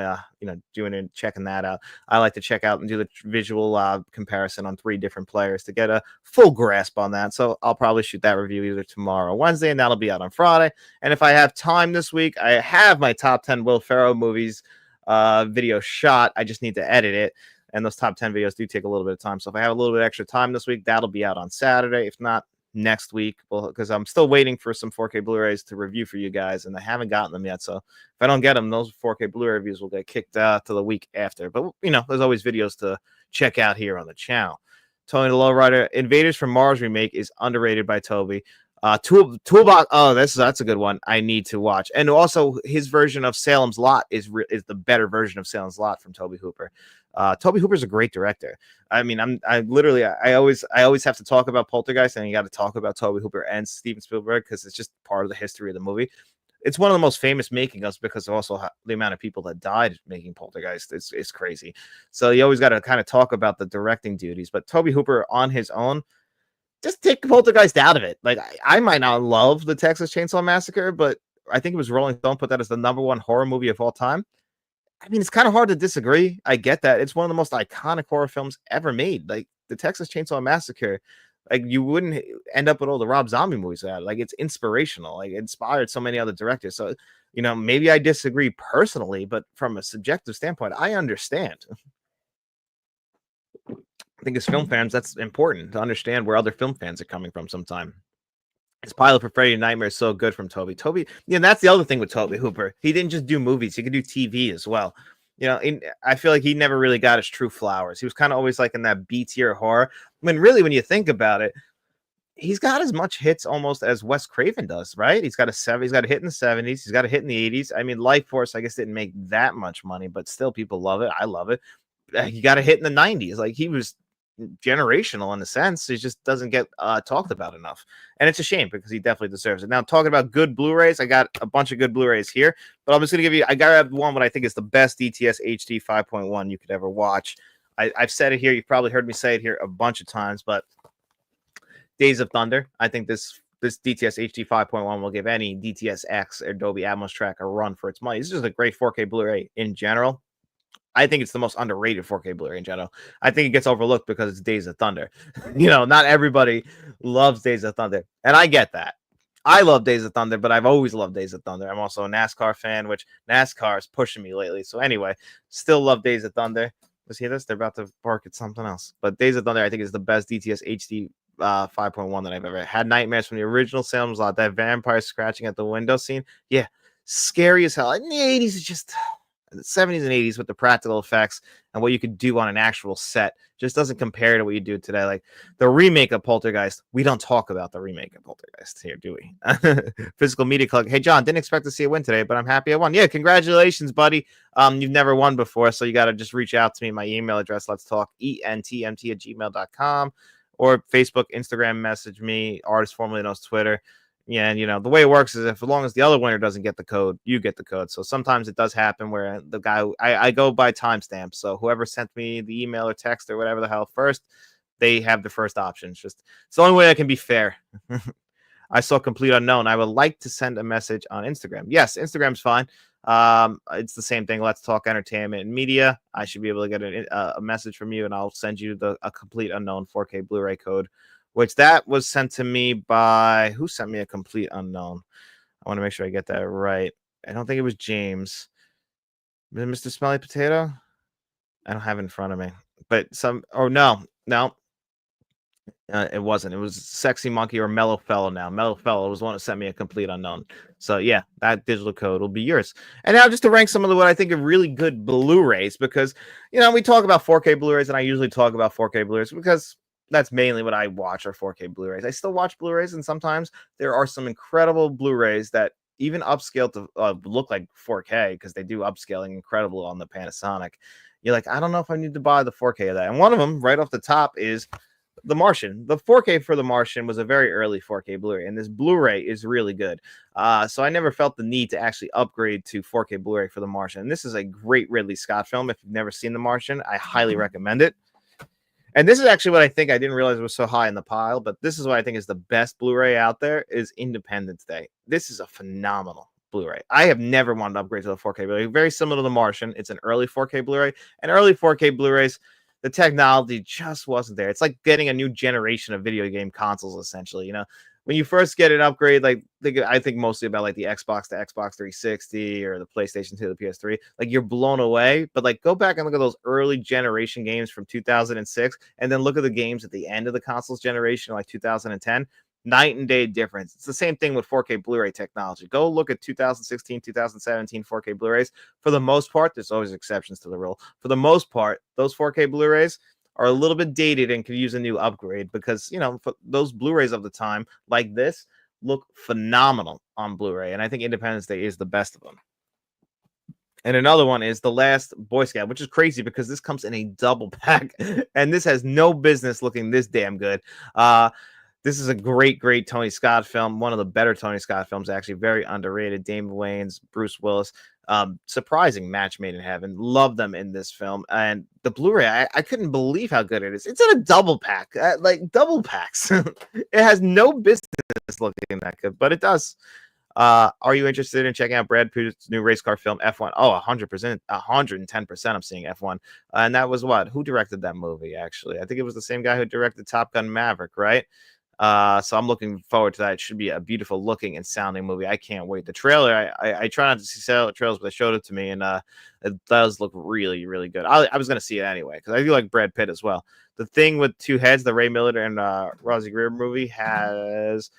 doing it, checking that out. I like to check out and do the visual comparison on 3 different players to get a full grasp on that. So I'll probably shoot that review either tomorrow or Wednesday, and that'll be out on Friday. And if I have time this week, I have my top 10 Will Ferrell movies video shot. I just need to edit it. And those top 10 videos do take a little bit of time. So if I have a little bit extra time this week, that'll be out on Saturday. If not, next week, because I'm still waiting for some 4K Blu-rays to review for you guys, and I haven't gotten them yet. So if I don't get them, those 4K Blu-ray reviews will get kicked to the week after. But there's always videos to check out here on the channel. Tony the Lowrider, Invaders from Mars remake is underrated by Toby. Toolbox. Oh, that's a good one. I need to watch. And also, his version of Salem's Lot is the better version of Salem's Lot from Toby Hooper. Toby Hooper's a great director. I mean, I always have to talk about Poltergeist, and you got to talk about Toby Hooper and Steven Spielberg because it's just part of the history of the movie. It's one of the most famous making ofs because also the amount of people that died making Poltergeist is crazy. So you always got to kind of talk about the directing duties. But Toby Hooper on his own, just take Poltergeist out of it. Like, I might not love the Texas Chainsaw Massacre, but I think it was Rolling Stone put that as the #1 horror movie of all time. I mean, it's kind of hard to disagree. I get that. It's one of the most iconic horror films ever made. Like, the Texas Chainsaw Massacre, like, you wouldn't end up with all the Rob Zombie movies out. Like, it's inspirational. Like, it inspired so many other directors. So, maybe I disagree personally, but from a subjective standpoint, I understand. I think as film fans, that's important to understand where other film fans are coming from sometime. His pilot for Freddy Nightmare is so good from Toby. That's the other thing with Toby Hooper. He didn't just do movies. He could do TV as well. I feel like he never really got his true flowers. He was kind of always like in that B-tier horror. When you think about it, he's got as much hits almost as Wes Craven does, right? He's got a hit in the 70s. He's got a hit in the 80s. I mean, Life Force, I guess, didn't make that much money, but still people love it. I love it. He got a hit in the 90s. Like, he was generational in a sense. He just doesn't get talked about enough, and it's a shame because he definitely deserves it. Now, talking about good Blu-rays, I got a bunch of good Blu-rays here, but I'm just gonna give you, I gotta have one what I think is the best DTS HD 5.1 you could ever watch. I've said it here, you've probably heard me say it here a bunch of times, but Days of Thunder, I think this DTS HD 5.1 will give any DTS X or Dolby Atmos track a run for its money. This is a great 4K Blu-ray in general. I think it's the most underrated 4K Blu-ray in general. I think it gets overlooked because it's Days of Thunder. Not everybody loves Days of Thunder, and I get that. I love Days of Thunder, but I've always loved Days of Thunder. I'm also a NASCAR fan, which NASCAR is pushing me lately. So anyway, still love Days of Thunder. Let's hear this. They're about to bark at something else. But Days of Thunder, I think, is the best DTS HD 5.1 that I've ever had. Nightmares from the original Salem's Lot. That vampire scratching at the window scene. Yeah, scary as hell. In the 80s, it's just... the 70s and 80s with the practical effects and what you could do on an actual set just doesn't compare to what you do today. Like the remake of Poltergeist, we don't talk about the remake of Poltergeist here, do we? Physical Media Club. Hey, John, didn't expect to see a win today, but I'm happy I won. Yeah, congratulations, buddy. You've never won before, so you got to just reach out to me. My email address, let's talk, entmt@gmail.com, or Facebook, Instagram, message me, artist formerly known as Twitter. Yeah, and the way it works is if as long as the other winner doesn't get the code, you get the code. So sometimes it does happen where the guy I go by timestamps. So whoever sent me the email or text or whatever the hell first, they have the first option. It's the only way I can be fair. I saw Complete Unknown. I would like to send a message on Instagram. Yes, Instagram's fine. It's the same thing. Let's talk entertainment and media. I should be able to get a message from you, and I'll send you a Complete Unknown 4K Blu-ray code, which that was sent to me by who sent me a Complete Unknown. I want to make sure I get that right. I don't think it was James. Mr. Smelly Potato. I don't have it in front of me, but no. It wasn't. It was Sexy Monkey or Mellow Fellow now. Mellow Fellow was the one that sent me a Complete Unknown. So, yeah, that digital code will be yours. And now just to rank some of what I think are really good Blu-rays, because, we talk about 4K Blu-rays, and I usually talk about 4K Blu-rays because that's mainly what I watch are 4K Blu-rays. I still watch Blu-rays, and sometimes there are some incredible Blu-rays that even upscale to look like 4K because they do upscaling incredible on the Panasonic. You're like, I don't know if I need to buy the 4K of that. And one of them right off the top is The Martian. The 4K for The Martian was a very early 4K Blu-ray, and this Blu-ray is really good. So I never felt the need to actually upgrade to 4K Blu-ray for The Martian. And this is a great Ridley Scott film. If you've never seen The Martian, I highly recommend it. And this is actually what I think I didn't realize was so high in the pile, but this is what I think is the best Blu-ray out there is Independence Day. This is a phenomenal Blu-ray. I have never wanted to upgrade to the 4K Blu-ray. Very similar to The Martian. It's an early 4K Blu-ray. And early 4K Blu-rays, the technology just wasn't there. It's like getting a new generation of video game consoles, essentially. When you first get an upgrade, I think mostly about like the Xbox to Xbox 360 or the PlayStation 2 to the PS3, like you're blown away. But go back and look at those early generation games from 2006, and then look at the games at the end of the consoles generation, like 2010. Night and day difference. It's the same thing with 4K Blu-ray technology. Go look at 2016, 2017 4K Blu-rays. For the most part, there's always exceptions to the rule. For the most part, those 4K Blu-rays are a little bit dated and could use a new upgrade because, those Blu-rays of the time, like this, look phenomenal on Blu-ray. And I think Independence Day is the best of them. And another one is The Last Boy Scout, which is crazy because this comes in a double pack. And this has no business looking this damn good. This is a great, great Tony Scott film. One of the better Tony Scott films, actually. Very underrated. Damon Wayans, Bruce Willis. Surprising match made in heaven. Love them in this film. And the Blu-ray, I couldn't believe how good it is. It's in a double pack. Double packs. It has no business looking that good, but it does. Are you interested in checking out Brad Pitt's new race car film, F1? Oh, 100%, 110% I'm seeing F1. And that was what? Who directed that movie, actually? I think it was the same guy who directed Top Gun Maverick, right? So I'm looking forward to that. It should be a beautiful looking and sounding movie. I can't wait. The trailer, I try not to see trailers, but they showed it to me, and it does look really, really good. I was going to see it anyway because I do like Brad Pitt as well. The Thing with Two Heads, the Ray Miller and Rosie Greer movie, has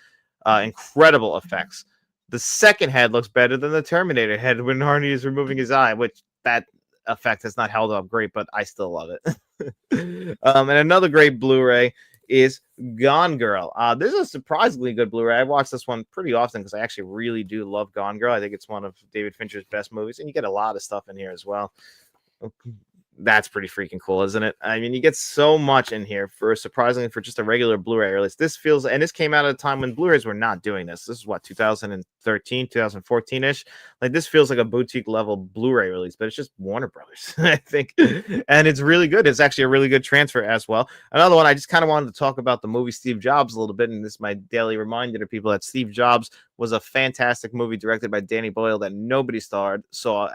incredible effects. The second head looks better than the Terminator head when Arnie is removing his eye, which that effect has not held up great, but I still love it. And another great Blu-ray is Gone Girl. This is a surprisingly good Blu-ray. I watch this one pretty often because I actually really do love Gone Girl. I think it's one of David Fincher's best movies, and you get a lot of stuff in here as well. That's pretty freaking cool, isn't it? I mean, you get so much in here surprisingly for just a regular Blu-ray release. This feels, and this came out at a time when Blu-rays were not doing this. This is what, 2013, 2014-ish? Like, this feels like a boutique level Blu-ray release, but it's just Warner Brothers, I think. And it's really good. It's actually a really good transfer as well. Another one, I just kind of wanted to talk about the movie Steve Jobs a little bit, and this is my daily reminder to people that Steve Jobs was a fantastic movie directed by Danny Boyle that nobody saw,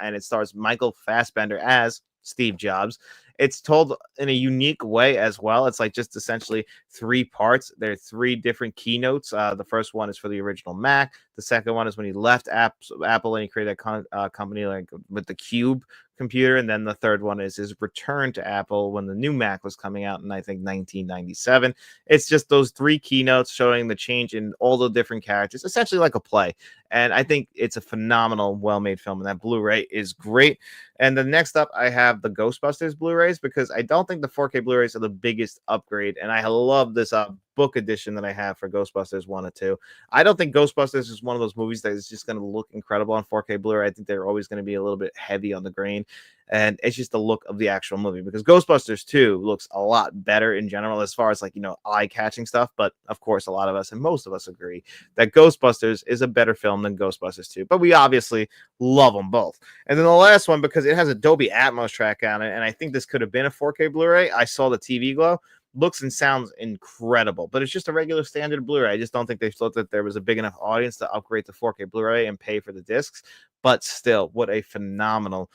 and it stars Michael Fassbender as Steve Jobs. It's told in a unique way as well. It's like just essentially 3 parts. There are 3 different keynotes. The first one is for the original Mac. The second one is when he left Apple and he created a company like with the Cube computer, and then the third one is his return to Apple when the new Mac was coming out in, I think, 1997. It's just those three keynotes showing the change in all the different characters, essentially like a play. And I think it's a phenomenal, well-made film, and that Blu-ray is great. And the next up, I have the Ghostbusters Blu-rays, because I don't think the 4K Blu-rays are the biggest upgrade, and I love this book edition that I have for Ghostbusters 1 and 2. I don't think Ghostbusters is one of those movies that is just going to look incredible on 4K Blu-ray. I think they're always going to be a little bit heavy on the grain, and it's just the look of the actual movie, because Ghostbusters 2 looks a lot better in general as far as, like, eye-catching stuff. But of course, a lot of us, and most of us, agree that Ghostbusters is a better film than Ghostbusters 2, but we obviously love them both. And then the last one, because it has a Dolby Atmos track on it, and I think this could have been a 4K Blu-ray. I saw the TV Glow. Looks and sounds incredible, but it's just a regular standard Blu-ray. I just don't think they thought that there was a big enough audience to upgrade to 4K Blu-ray and pay for the discs. But still, what a phenomenal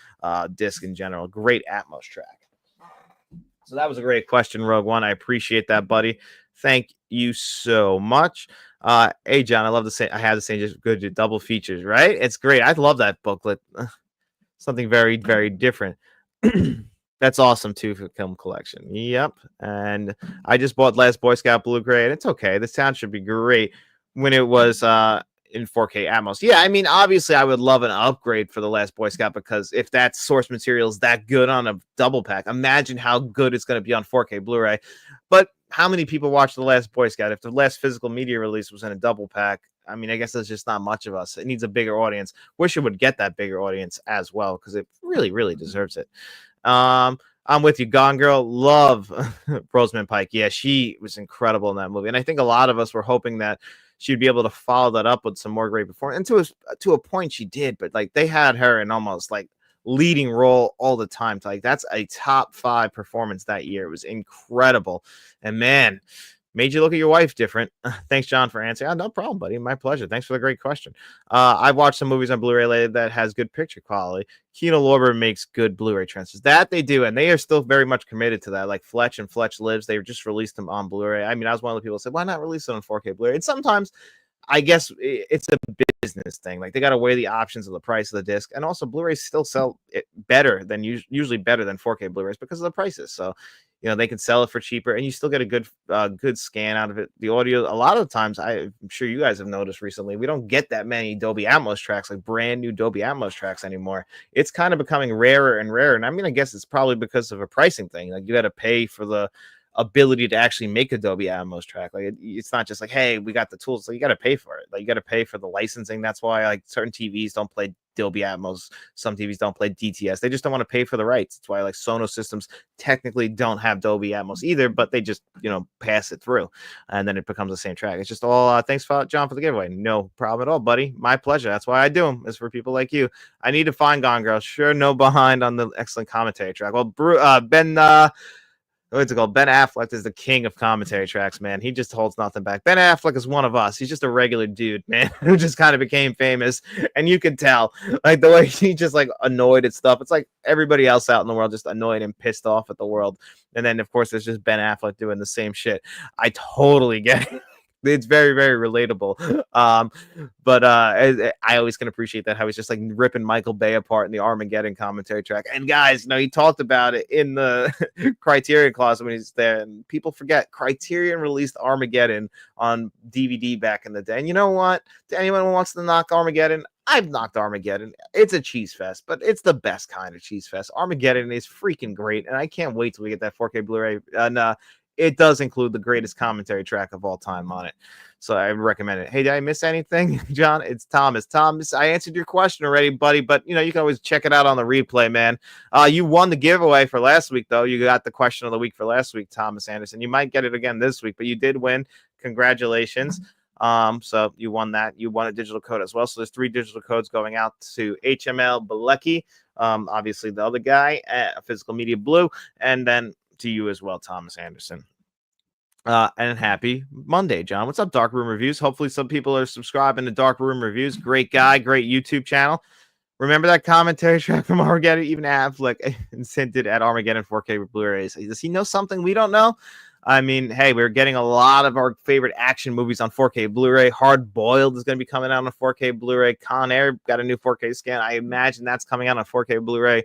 disc in general. Great Atmos track. So that was a great question, Rogue One. I appreciate that, buddy. Thank you so much. Hey, John, I love to say I had to say just good double features, right? It's great. I love that booklet. Something very, very different. That's awesome too for film collection. Yep. And I just bought Last Boy Scout Blu-ray, and it's okay. The sound should be great when it was in 4K Atmos. Yeah, I mean, obviously I would love an upgrade for the Last Boy Scout, because if that source material is that good on a double pack, imagine how good it's going to be on 4K Blu-ray. But how many people watch the Last Boy Scout? If the last physical media release was in a double pack, I mean, I guess there's just not much of us. It needs a bigger audience. Wish it would get that bigger audience as well, because it really, really deserves it. I'm with you, Gone Girl. Love Rosamund Pike. Yeah, she was incredible in that movie, and I think a lot of us were hoping that she'd be able to follow that up with some more great performance. And to a point, she did. But like, they had her in almost like leading role all the time. Like, that's a top 5 performance that year. It was incredible, and man, made you look at your wife different. Thanks, John, for answering. Oh, no problem, buddy. My pleasure. Thanks for the great question. I've watched some movies on Blu-ray lately that has good picture quality. Kino Lorber makes good Blu-ray transfers. That they do, and they are still very much committed to that. Like Fletch and Fletch Lives, they just released them on Blu-ray. I mean, I was one of the people who said, why not release it on 4K Blu-ray? And sometimes, I guess it's a business thing. Like, they got to weigh the options of the price of the disc, and also Blu-rays still sell it better than usually better than 4K Blu-rays because of the prices. So, they can sell it for cheaper, and you still get a good scan out of it. The audio, a lot of times, I'm sure you guys have noticed recently, we don't get that many Dolby Atmos tracks, like brand new Dolby Atmos tracks anymore. It's kind of becoming rarer and rarer, and I mean, I guess it's probably because of a pricing thing. Like, you got to pay for the ability to actually make a Dolby Atmos track. Like, it's not just like, hey, we got the tools. So you got to pay for it. Like, you got to pay for the licensing. That's why, like, certain TVs don't play Dolby Atmos. Some TVs don't play DTS. They just don't want to pay for the rights. That's why, like, Sonos systems technically don't have Dolby Atmos either, but they just, pass it through, and then it becomes the same track. It's just all thanks, John, for the giveaway. No problem at all, buddy. My pleasure. That's why I do them, is for people like you. I need to find Gone Girl. Sure, no behind on the excellent commentary track. Well, Ben what's it called? Ben Affleck is the king of commentary tracks, man. He just holds nothing back. Ben Affleck is one of us. He's just a regular dude, man, who just kind of became famous. And you can tell, like, the way he just, like, annoyed at stuff. It's like everybody else out in the world just annoyed and pissed off at the world. And then, of course, there's just Ben Affleck doing the same shit. I totally get it. It's very, very relatable. But I always can appreciate that, how he's just like ripping Michael Bay apart in the Armageddon commentary track. And guys, he talked about it in the Criterion closet when he's there. And people forget, Criterion released Armageddon on DVD back in the day. And you know what? To anyone who wants to knock Armageddon, I've knocked Armageddon. It's a cheese fest, but it's the best kind of cheese fest. Armageddon is freaking great, and I can't wait till we get that 4K Blu-ray. And it does include the greatest commentary track of all time on it. So I recommend it. Hey, did I miss anything, John? It's Thomas. Thomas, I answered your question already, buddy, but you can always check it out on the replay, man. You won the giveaway for last week, though. You got the question of the week for last week, Thomas Anderson. You might get it again this week, but you did win. Congratulations. So you won that. You won a digital code as well. So there's 3 digital codes going out to HML Balecki, obviously the other guy at Physical Media Blue, and then to you as well, Thomas Anderson. And happy Monday, John. What's up, Dark Room Reviews? Hopefully some people are subscribing to Dark Room Reviews. Great guy, great YouTube channel. Remember that commentary track from Armageddon? Even Affleck hinted at Armageddon 4K Blu-rays. Does he know something we don't know? I mean, hey, we're getting a lot of our favorite action movies on 4K Blu-ray. Hard Boiled is going to be coming out on 4K Blu-ray. Con Air got a new 4K scan. I imagine that's coming out on 4K Blu-ray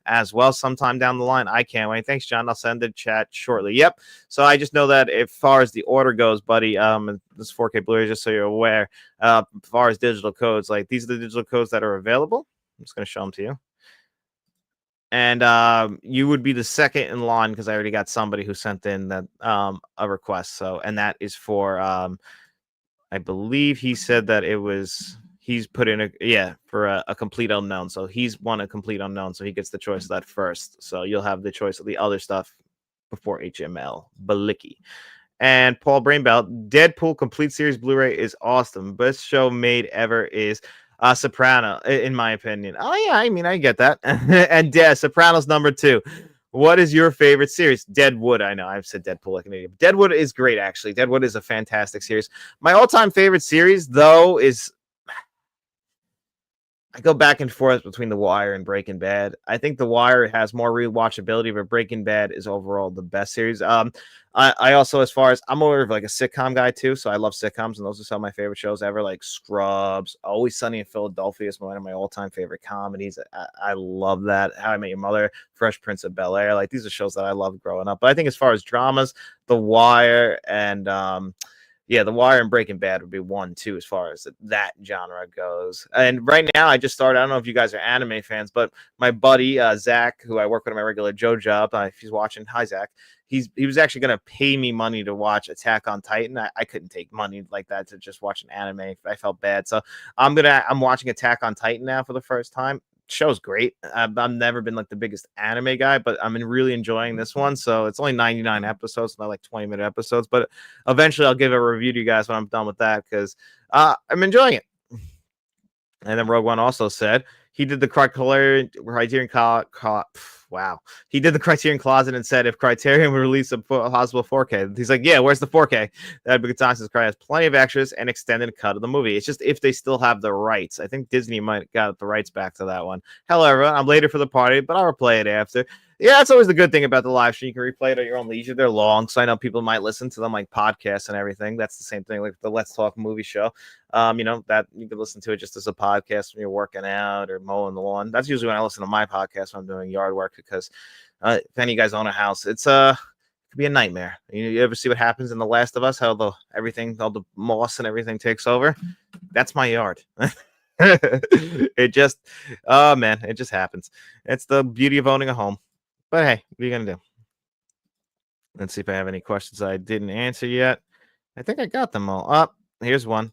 as well sometime down the line. I can't wait. Thanks, John. I'll send the chat shortly. Yep. So I just know that as far as the order goes, buddy, this 4K Blu-ray, just so you're aware, as far as digital codes, like these are the digital codes that are available. I'm just going to show them to you. And you would be the second in line because I already got somebody who sent in that a request. So, and that is for I believe he said that he's put in for a complete unknown. So he's won a complete unknown, so he gets the choice of that first. So you'll have the choice of the other stuff before HML. Balicki. And Paul Brainbelt, Deadpool complete series Blu-ray is awesome. Best show made ever is Soprano, in my opinion. Oh yeah, I mean I get that. And Sopranos #2. What is your favorite series? Deadwood. I know I've said Deadpool like an idiot. Deadwood is great, actually. Deadwood is a fantastic series. My all-time favorite series, though, is I go back and forth between The Wire and Breaking Bad. I think The Wire has more rewatchability, but Breaking Bad is overall the best series. I also, as far as I'm more of like a sitcom guy too, so I love sitcoms, and those are some of my favorite shows ever, like Scrubs, Always Sunny in Philadelphia is one of my all-time favorite comedies. I love that. How I Met Your Mother, Fresh Prince of Bel-Air, like these are shows that I loved growing up. But I think as far as dramas, The Wire and The Wire and Breaking Bad would be 1, 2 as far as that genre goes. And right now, I just started. I don't know if you guys are anime fans, but my buddy Zach, who I work with at my regular Joe job, if he's watching, hi Zach. He was actually going to pay me money to watch Attack on Titan. I couldn't take money like that to just watch an anime. I felt bad, so I'm watching Attack on Titan now for the first time. Show's great. I've never been like the biggest anime guy, but I'm really enjoying this one. So it's only 99 episodes, not like 20-minute episodes. But eventually, I'll give a review to you guys when I'm done with that because I'm enjoying it. And then Rogue One also said he did the Criterion wow. He did the Criterion Closet and said if Criterion would release a possible 4K, he's like, yeah, where's the 4K? That'd be good time since Cry has plenty of extras and extended cut of the movie. It's just if they still have the rights. I think Disney might got the rights back to that one. However, I'm later for the party, but I'll replay it after. Yeah, that's always the good thing about the live stream. You can replay it at your own leisure. They're long, so I know people might listen to them like podcasts and everything. That's the same thing like the Let's Talk movie show. That you can listen to it just as a podcast when you're working out or mowing the lawn. That's usually when I listen to my podcast when I'm doing yard work because if any of you guys own a house, it could be a nightmare. You ever see what happens in The Last of Us? How all the moss and everything takes over? That's my yard. It just happens. It's the beauty of owning a home. But hey, what are you going to do? Let's see if I have any questions I didn't answer yet. I think I got them all. Up. Here's one.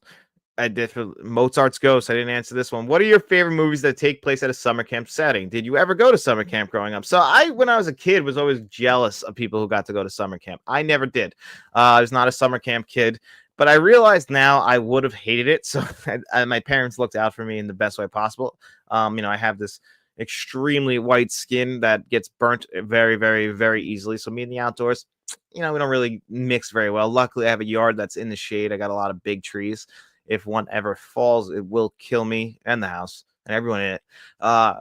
I did for Mozart's Ghost. I didn't answer this one. What are your favorite movies that take place at a summer camp setting? Did you ever go to summer camp growing up? So when I was a kid, was always jealous of people who got to go to summer camp. I never did. I was not a summer camp kid. But I realized now I would have hated it. So my parents looked out for me in the best way possible. I have this extremely white skin that gets burnt very, very, very easily. So me in the outdoors, we don't really mix very well. Luckily, I have a yard that's in the shade. I got a lot of big trees. If one ever falls, it will kill me and the house and everyone in it.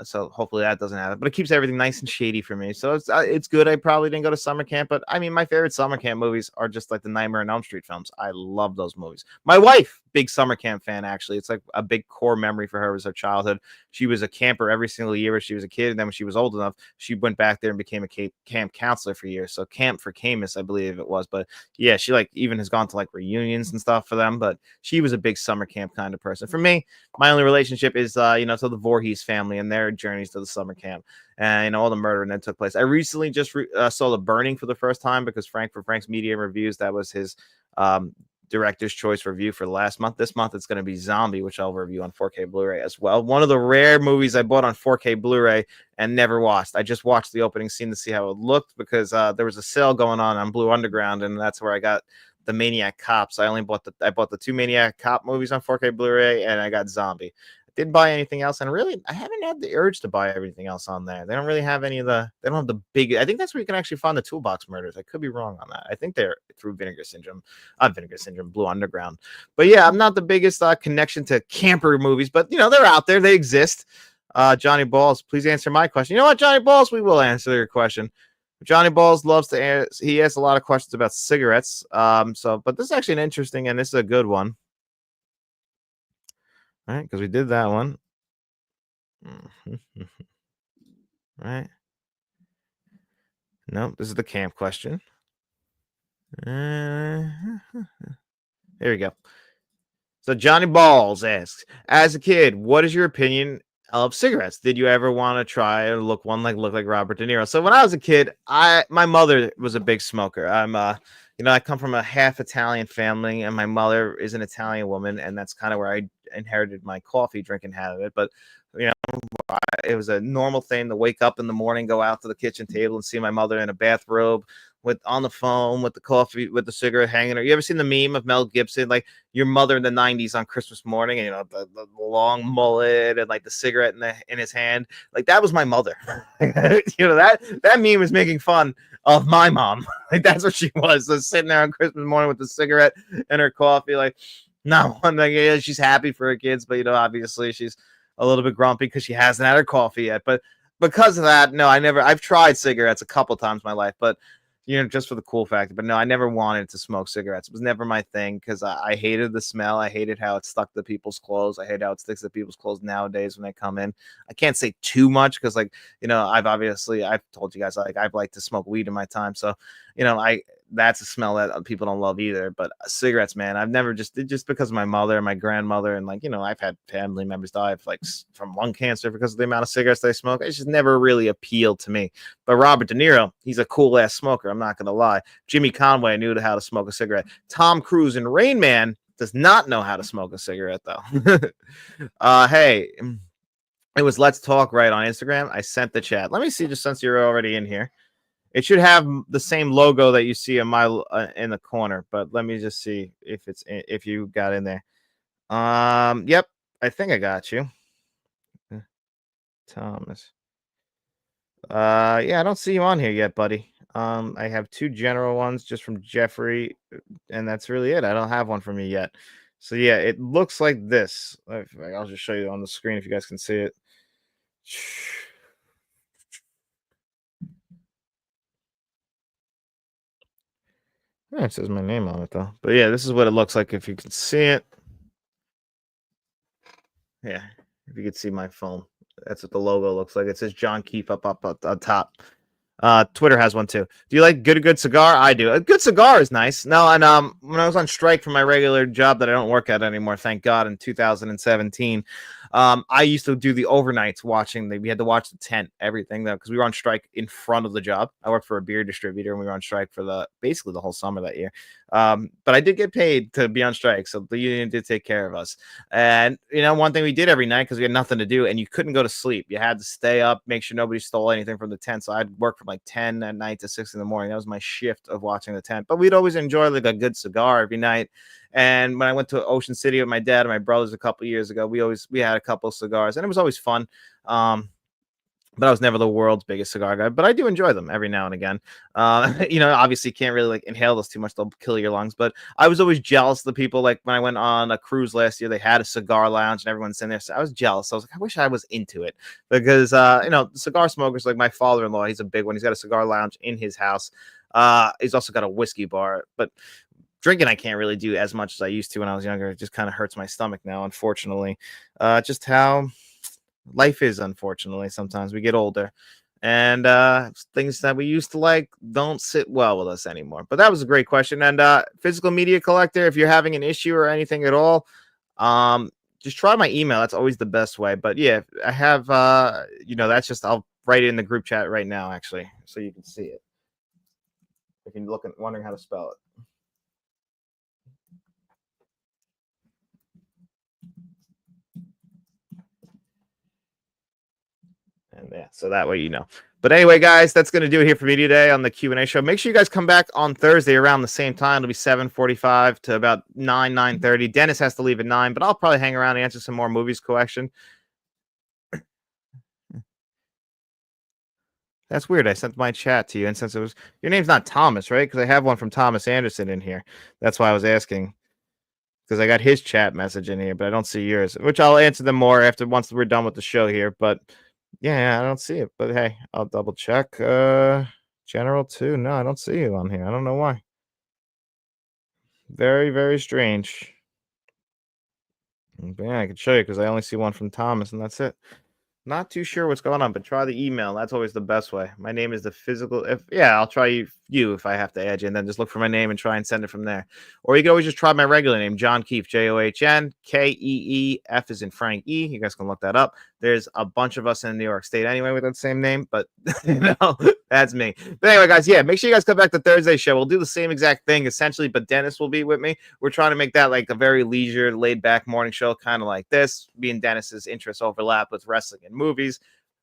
So hopefully that doesn't happen. But it keeps everything nice and shady for me. So it's good. I probably didn't go to summer camp, but I mean, my favorite summer camp movies are just like the Nightmare on Elm Street films. I love those movies. My wife, big summer camp fan, actually. It's like a big core memory for her was her childhood. She was a camper every single year when she was a kid. And then when she was old enough, she went back there and became a camp counselor for years. So Camp for Camus, I believe it was. But yeah, she even has gone to like reunions and stuff for them. But she was a big summer camp kind of person. For me, my only relationship is, to the Voorhees family and their journeys to the summer camp and all the murder that took place. I recently just saw The Burning for the first time because Frank's Media and Reviews, that was his director's choice review for last month. This month it's going to be Zombie, which I'll review on 4K Blu-ray as well. One of the rare movies I bought on 4K Blu-ray and never watched. I just watched the opening scene to see how it looked because there was a sale going on Blue Underground, and that's where I got the Maniac Cops. I bought the 2 Maniac Cop movies on 4K Blu-ray, and I got Zombie. Didn't buy anything else, and really I haven't had the urge to buy everything else on there. They don't really have they don't have the big. I think that's where you can actually find the Toolbox Murders. I could be wrong on that. I think they're through Blue Underground. But yeah, I'm not the biggest connection to camper movies, but they're out there, they exist. Johnny Balls, please answer my question. You know what, Johnny Balls, we will answer your question. Johnny Balls loves to ask, he asks a lot of questions about cigarettes. But this is actually an interesting and this is a good one. All right, because we did that one. Right. No, this is the camp question. Here we go. So Johnny Balls asks, as a kid, what is your opinion of cigarettes? Did you ever want to try or look like Robert De Niro? So when I was a kid, my mother was a big smoker. I come from a half Italian family, and my mother is an Italian woman, and that's kind of where I inherited my coffee drinking habit. But you know, it was a normal thing to wake up in the morning, go out to the kitchen table, and see my mother in a bathrobe with on the phone with the coffee with the cigarette hanging. You ever seen the meme of Mel Gibson, like your mother in the '90s on Christmas morning, and the long mullet and like the cigarette in his hand? Like that was my mother. That meme is making fun of my mom. Like that's what she was, so sitting there on Christmas morning with the cigarette and her coffee. Like no one, like yeah, she's happy for her kids, but obviously she's a little bit grumpy because she hasn't had her coffee yet. But because of that, no, I've tried cigarettes a couple times in my life, but just for the cool factor. But no, I never wanted to smoke cigarettes. It was never my thing because I hated the smell. I hated how it stuck to people's clothes. I hate how it sticks to people's clothes nowadays when they come in. I can't say too much because, I've told you guys, I've liked to smoke weed in my time. So, that's a smell that people don't love either. But cigarettes, man, I've never just because of my mother and my grandmother. And I've had family members die of from lung cancer because of the amount of cigarettes they smoke. It's just never really appealed to me. But Robert De Niro, he's a cool ass smoker. I'm not going to lie. Jimmy Conway knew how to smoke a cigarette. Tom Cruise in Rain Man does not know how to smoke a cigarette, though. Hey, it was Let's Talk Right on Instagram. I sent the chat. Let me see, just since you're already in here. It should have the same logo that you see in my in the corner, but let me just see if you got in there. Yep, I think I got you, Thomas. Yeah, I don't see you on here yet, buddy. I have two general ones just from Jeffrey, and that's really it. I don't have one from you yet. So yeah, it looks like this. I'll just show you on the screen if you guys can see it. Yeah, it says my name on it though. But yeah, this is what it looks like if you can see it. Yeah, if you can see my phone, that's what the logo looks like. It says John Keefe up on top. Twitter has one too. Do you like good cigar? I do. A good cigar is nice. No, and when I was on strike for my regular job that I don't work at anymore, thank God, in 2017, I used to do the overnights we had to watch the tent, everything though, because we were on strike in front of the job. I worked for a beer distributor and we were on strike for basically the whole summer that year. But I did get paid to be on strike, so the union did take care of us. And one thing we did every night because we had nothing to do and you couldn't go to sleep. You had to stay up, make sure nobody stole anything from the tent. So I'd work from like 10 at night to 6 in the morning. That was my shift of watching the tent. But we'd always enjoy like a good cigar every night. And when I went to Ocean City with my dad and my brothers a couple years ago, we had a couple of cigars and it was always fun. But I was never the world's biggest cigar guy, but I do enjoy them every now and again. Obviously can't really like inhale those too much. They'll kill your lungs, but I was always jealous of the people. Like when I went on a cruise last year, they had a cigar lounge and everyone's in there. So I was jealous. I was like, I wish I was into it because, cigar smokers, like my father-in-law, he's a big one. He's got a cigar lounge in his house. He's also got a whiskey bar, but drinking I can't really do as much as I used to when I was younger. It just kind of hurts my stomach now, unfortunately. Just how life is, unfortunately. Sometimes we get older and things that we used to like don't sit well with us anymore. But that was a great question. And physical media collector, if you're having an issue or anything at all, just try my email. That's always the best way. But yeah, I have that's just I'll write it in the group chat right now, actually, so you can see it if you're wondering how to spell it. And yeah, so that way But anyway, guys, that's going to do it here for me today on the Q&A show. Make sure you guys come back on Thursday around the same time. It'll be 7:45 to about 9:30. Dennis has to leave at 9, but I'll probably hang around and answer some more movies collection. That's weird. I sent my chat to you, and since your name's not Thomas, right? Because I have one from Thomas Anderson in here. That's why I was asking. Because I got his chat message in here, but I don't see yours, which I'll answer them more once we're done with the show here. But yeah, I don't see it. But hey, I'll double check. General 2. No, I don't see you on here. I don't know why. Very, very strange. But yeah, I can show you because I only see one from Thomas, and that's it. Not too sure what's going on, but try the email. That's always the best way. My name is the physical. If yeah, I'll try you if I have to add you, and then just look for my name and try and send it from there. Or you can always just try my regular name, John Keefe, JOHNKEEF is in Frank E. You guys can look that up. There's a bunch of us in New York State anyway with that same name, but that's me. But anyway, guys, yeah, make sure you guys come back to Thursday's show. We'll do the same exact thing essentially, but Dennis will be with me. We're trying to make that like a very leisure, laid back morning show, kind of like this. Me and Dennis's interests overlap with wrestling and movies.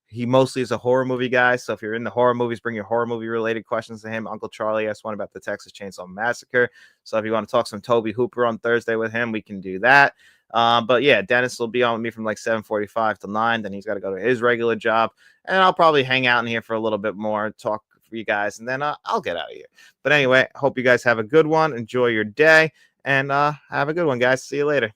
He mostly is a horror movie guy. So if you're in the horror movies, bring your horror movie related questions to him. Uncle Charlie asked one about the Texas Chainsaw Massacre. So if you want to talk some Toby Hooper on Thursday with him, we can do that. But yeah, Dennis will be on with me from like 7:45 to 9. Then he's got to go to his regular job. And I'll probably hang out in here for a little bit more, talk for you guys, and then I'll get out of here. But anyway, hope you guys have a good one. Enjoy your day. And have a good one, guys. See you later.